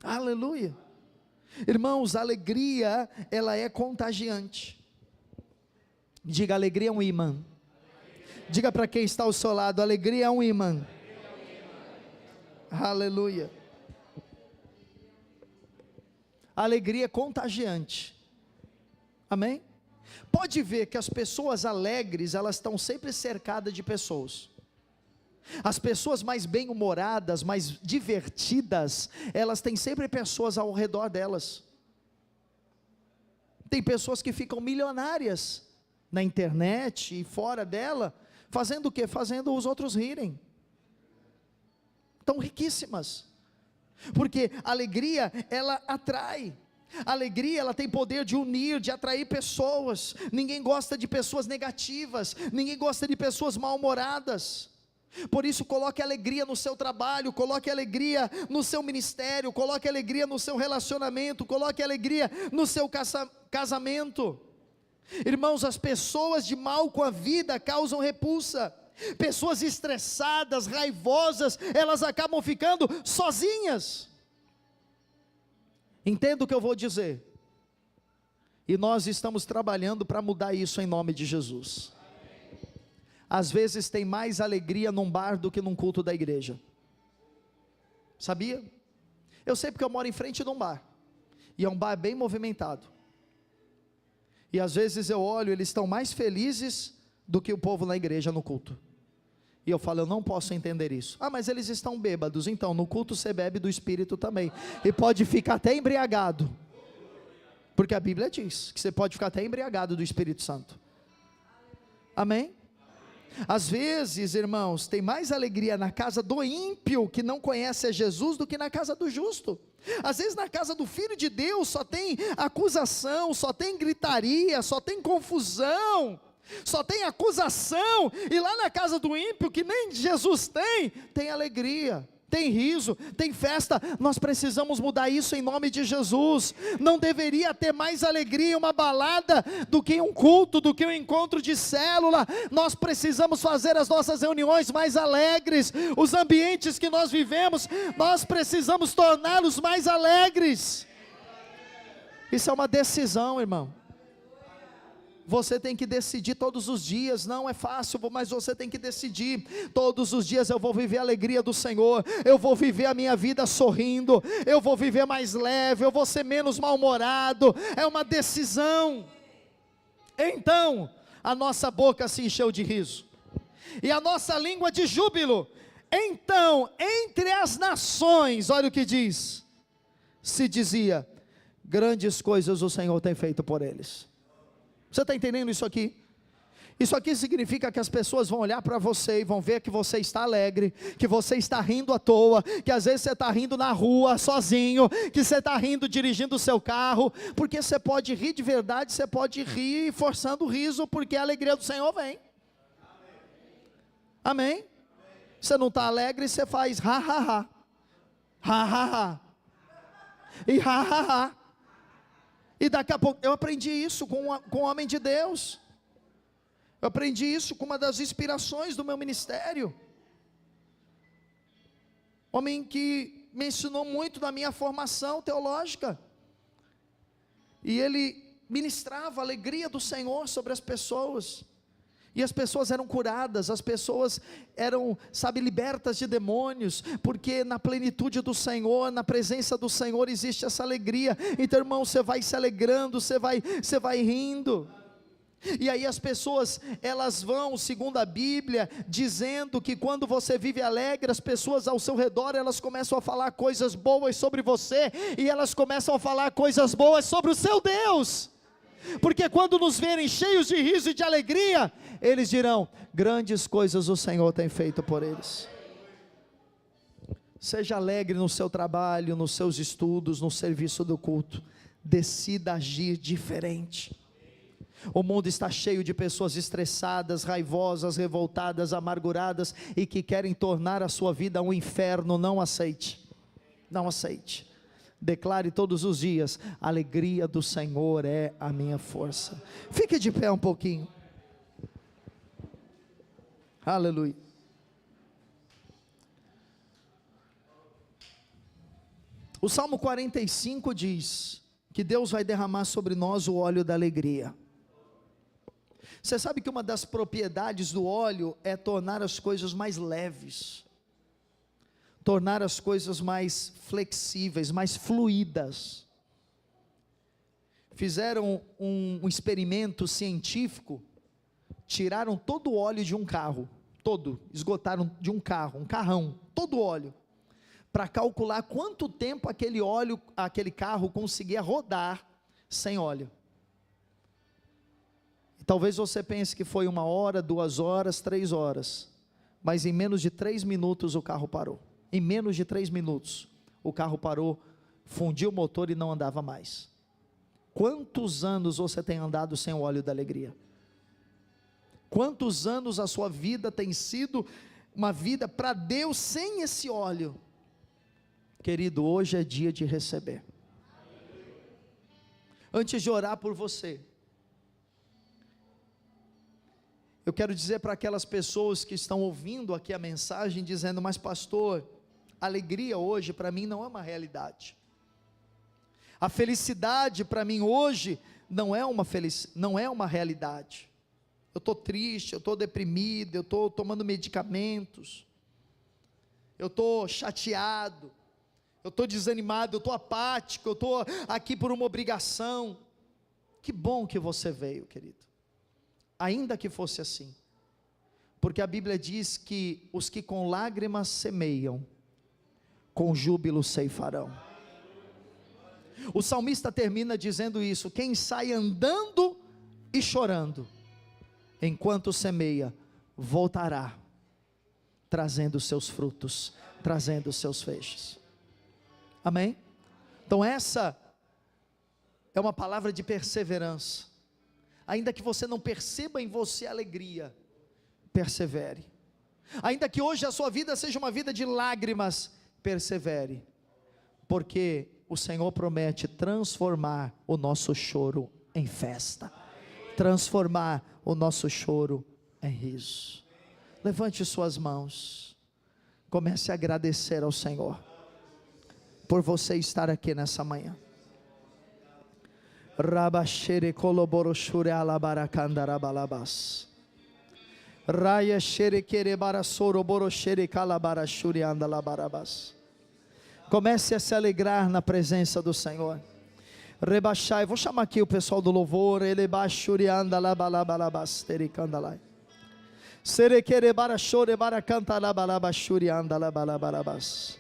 Aleluia. Irmãos, a alegria, ela é contagiante. Diga, alegria é um imã. Diga para quem está ao seu lado, alegria é um imã. Aleluia. A alegria é contagiante. Amém? Pode ver que as pessoas alegres, elas estão sempre cercadas de pessoas. As pessoas mais bem-humoradas, mais divertidas, elas têm sempre pessoas ao redor delas. Tem pessoas que ficam milionárias na internet e fora dela, fazendo o quê? Fazendo os outros rirem. Estão riquíssimas, porque a alegria, ela atrai. A alegria, ela tem poder de unir, de atrair pessoas. Ninguém gosta de pessoas negativas, ninguém gosta de pessoas mal-humoradas. Por isso coloque alegria no seu trabalho, coloque alegria no seu ministério, coloque alegria no seu relacionamento, coloque alegria no seu casamento. Irmãos, as pessoas de mal com a vida causam repulsa. Pessoas estressadas, raivosas, elas acabam ficando sozinhas. Entenda o que eu vou dizer. E nós estamos trabalhando para mudar isso em nome de Jesus. Às vezes tem mais alegria num bar do que num culto da igreja. Sabia? Eu sei porque eu moro em frente de um bar. E é um bar bem movimentado. E às vezes eu olho, eles estão mais felizes do que o povo na igreja no culto. E eu falo, eu não posso entender isso. Ah, mas eles estão bêbados. Então, no culto você bebe do Espírito também. E pode ficar até embriagado. Porque a Bíblia diz que você pode ficar até embriagado do Espírito Santo. Amém? Às vezes, irmãos, tem mais alegria na casa do ímpio que não conhece a Jesus do que na casa do justo. Às vezes na casa do Filho de Deus só tem acusação, só tem gritaria, só tem confusão, só tem acusação, e lá na casa do ímpio, que nem Jesus tem alegria, tem riso, tem festa. Nós precisamos mudar isso em nome de Jesus. Não deveria ter mais alegria uma balada do que um culto, do que um encontro de célula. Nós precisamos fazer as nossas reuniões mais alegres, os ambientes que nós vivemos, nós precisamos torná-los mais alegres. Isso é uma decisão, irmão. Você tem que decidir todos os dias. Não é fácil, mas você tem que decidir. Todos os dias eu vou viver a alegria do Senhor, eu vou viver a minha vida sorrindo, eu vou viver mais leve, eu vou ser menos mal-humorado. É uma decisão. Então a nossa boca se encheu de riso, e a nossa língua de júbilo. Então entre as nações, olha o que diz, se dizia: grandes coisas o Senhor tem feito por eles. Você está entendendo isso aqui? Isso aqui significa que as pessoas vão olhar para você e vão ver que você está alegre, que você está rindo à toa, que às vezes você está rindo na rua, sozinho, que você está rindo dirigindo o seu carro, porque você pode rir de verdade, você pode rir forçando o riso, porque a alegria do Senhor vem. Amém? Você não está alegre, você faz ha ha ha, ha ha ha, e ha ha ha. E daqui a pouco, eu aprendi isso com um homem de Deus, eu aprendi isso com uma das inspirações do meu ministério, homem que me ensinou muito na minha formação teológica, e ele ministrava a alegria do Senhor sobre as pessoas, e as pessoas eram curadas, as pessoas eram, libertas de demônios, porque na plenitude do Senhor, na presença do Senhor existe essa alegria. Então, irmão, você vai se alegrando, você vai rindo. E aí as pessoas, elas vão, segundo a Bíblia, dizendo que quando você vive alegre, as pessoas ao seu redor, elas começam a falar coisas boas sobre você, e elas começam a falar coisas boas sobre o seu Deus, porque quando nos verem cheios de riso e de alegria, eles dirão: grandes coisas o Senhor tem feito por eles. Seja alegre no seu trabalho, nos seus estudos, no serviço do culto. Decida agir diferente. O mundo está cheio de pessoas estressadas, raivosas, revoltadas, amarguradas, e que querem tornar a sua vida um inferno. Não aceite, não aceite. Declare todos os dias: a alegria do Senhor é a minha força. Fique de pé um pouquinho. Aleluia. O Salmo 45 diz que Deus vai derramar sobre nós o óleo da alegria. Você sabe que uma das propriedades do óleo é tornar as coisas mais leves, tornar as coisas mais flexíveis, mais fluídas. Fizeram um experimento científico, tiraram todo o óleo de um carro, esgotaram de um carro, um carrão, todo o óleo, para calcular quanto tempo aquele carro conseguia rodar sem óleo. E talvez você pense que foi 1 hora, 2 horas, 3 horas, mas em menos de 3 minutos o carro parou. Em menos de 3 minutos, o carro parou, fundiu o motor e não andava mais. Quantos anos você tem andado sem o óleo da alegria? Quantos anos a sua vida tem sido uma vida para Deus sem esse óleo? Querido, hoje é dia de receber. Antes de orar por você, eu quero dizer para aquelas pessoas que estão ouvindo aqui a mensagem, dizendo: mas pastor, alegria hoje para mim não é uma realidade. A felicidade para mim hoje não é uma realidade. Eu estou triste, eu estou deprimido, eu estou tomando medicamentos, eu estou chateado, eu estou desanimado, eu estou apático, eu estou aqui por uma obrigação. Que bom que você veio, querido, ainda que fosse assim, porque a Bíblia diz que os que com lágrimas semeiam, com júbilo ceifarão. O salmista termina dizendo isso: quem sai andando e chorando, enquanto semeia, voltará, trazendo os seus frutos, trazendo os seus feixes. Amém? Então essa é uma palavra de perseverança. Ainda que você não perceba em você alegria, persevere. Ainda que hoje a sua vida seja uma vida de lágrimas, persevere. Porque o Senhor promete transformar o nosso choro em festa, transformar o nosso choro em riso. Levante suas mãos, comece a agradecer ao Senhor, por você estar aqui nessa manhã. Rabashere koloboroshuri alabarakandarabalabas. Raya shere kerebarasoro boroshere kalabarashuri andalabarabas. Comece a se alegrar na presença do Senhor. Rebaixai, vou chamar aqui o pessoal do louvor. Elebashuri andalabalabalabas terikandalai. Serekerebarashore barakantalabalabashuri andalabalabalabas.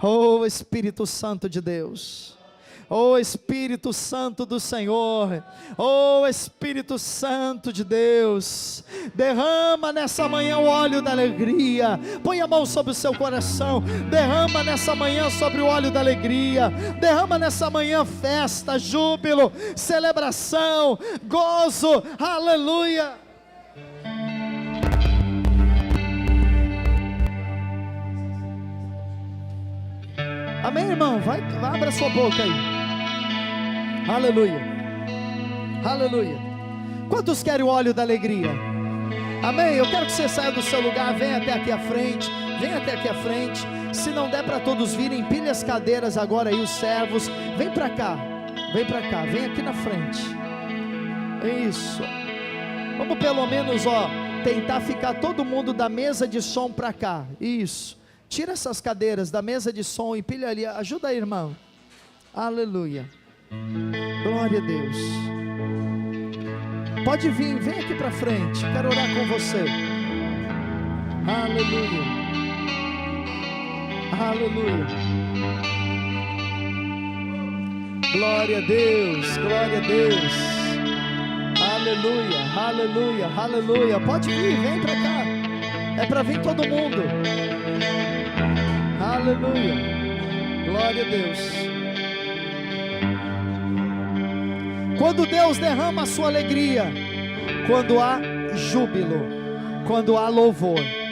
Oh Espírito Santo de Deus, oh Espírito Santo do Senhor, oh Espírito Santo de Deus, derrama nessa manhã o óleo da alegria. Põe a mão sobre o seu coração, derrama nessa manhã sobre o óleo da alegria, derrama nessa manhã festa, júbilo, celebração, gozo, aleluia. Amém, irmão? Vai, abra sua boca aí. Aleluia, aleluia. Quantos querem o óleo da alegria? Amém? Eu quero que você saia do seu lugar, venha até aqui à frente, venha até aqui à frente. Se não der para todos virem, empilhe as cadeiras agora aí, os servos. Vem para cá, vem aqui na frente. Isso. Vamos pelo menos, tentar ficar todo mundo da mesa de som para cá. Isso. Tira essas cadeiras da mesa de som e pilha ali. Ajuda aí, irmão. Aleluia. Glória a Deus. Pode vir, vem aqui para frente. Quero orar com você. Aleluia. Aleluia. Glória a Deus. Glória a Deus. Aleluia. Aleluia. Aleluia. Pode vir, vem para cá. É para vir todo mundo. Aleluia, glória a Deus. Quando Deus derrama a sua alegria, quando há júbilo, quando há louvor,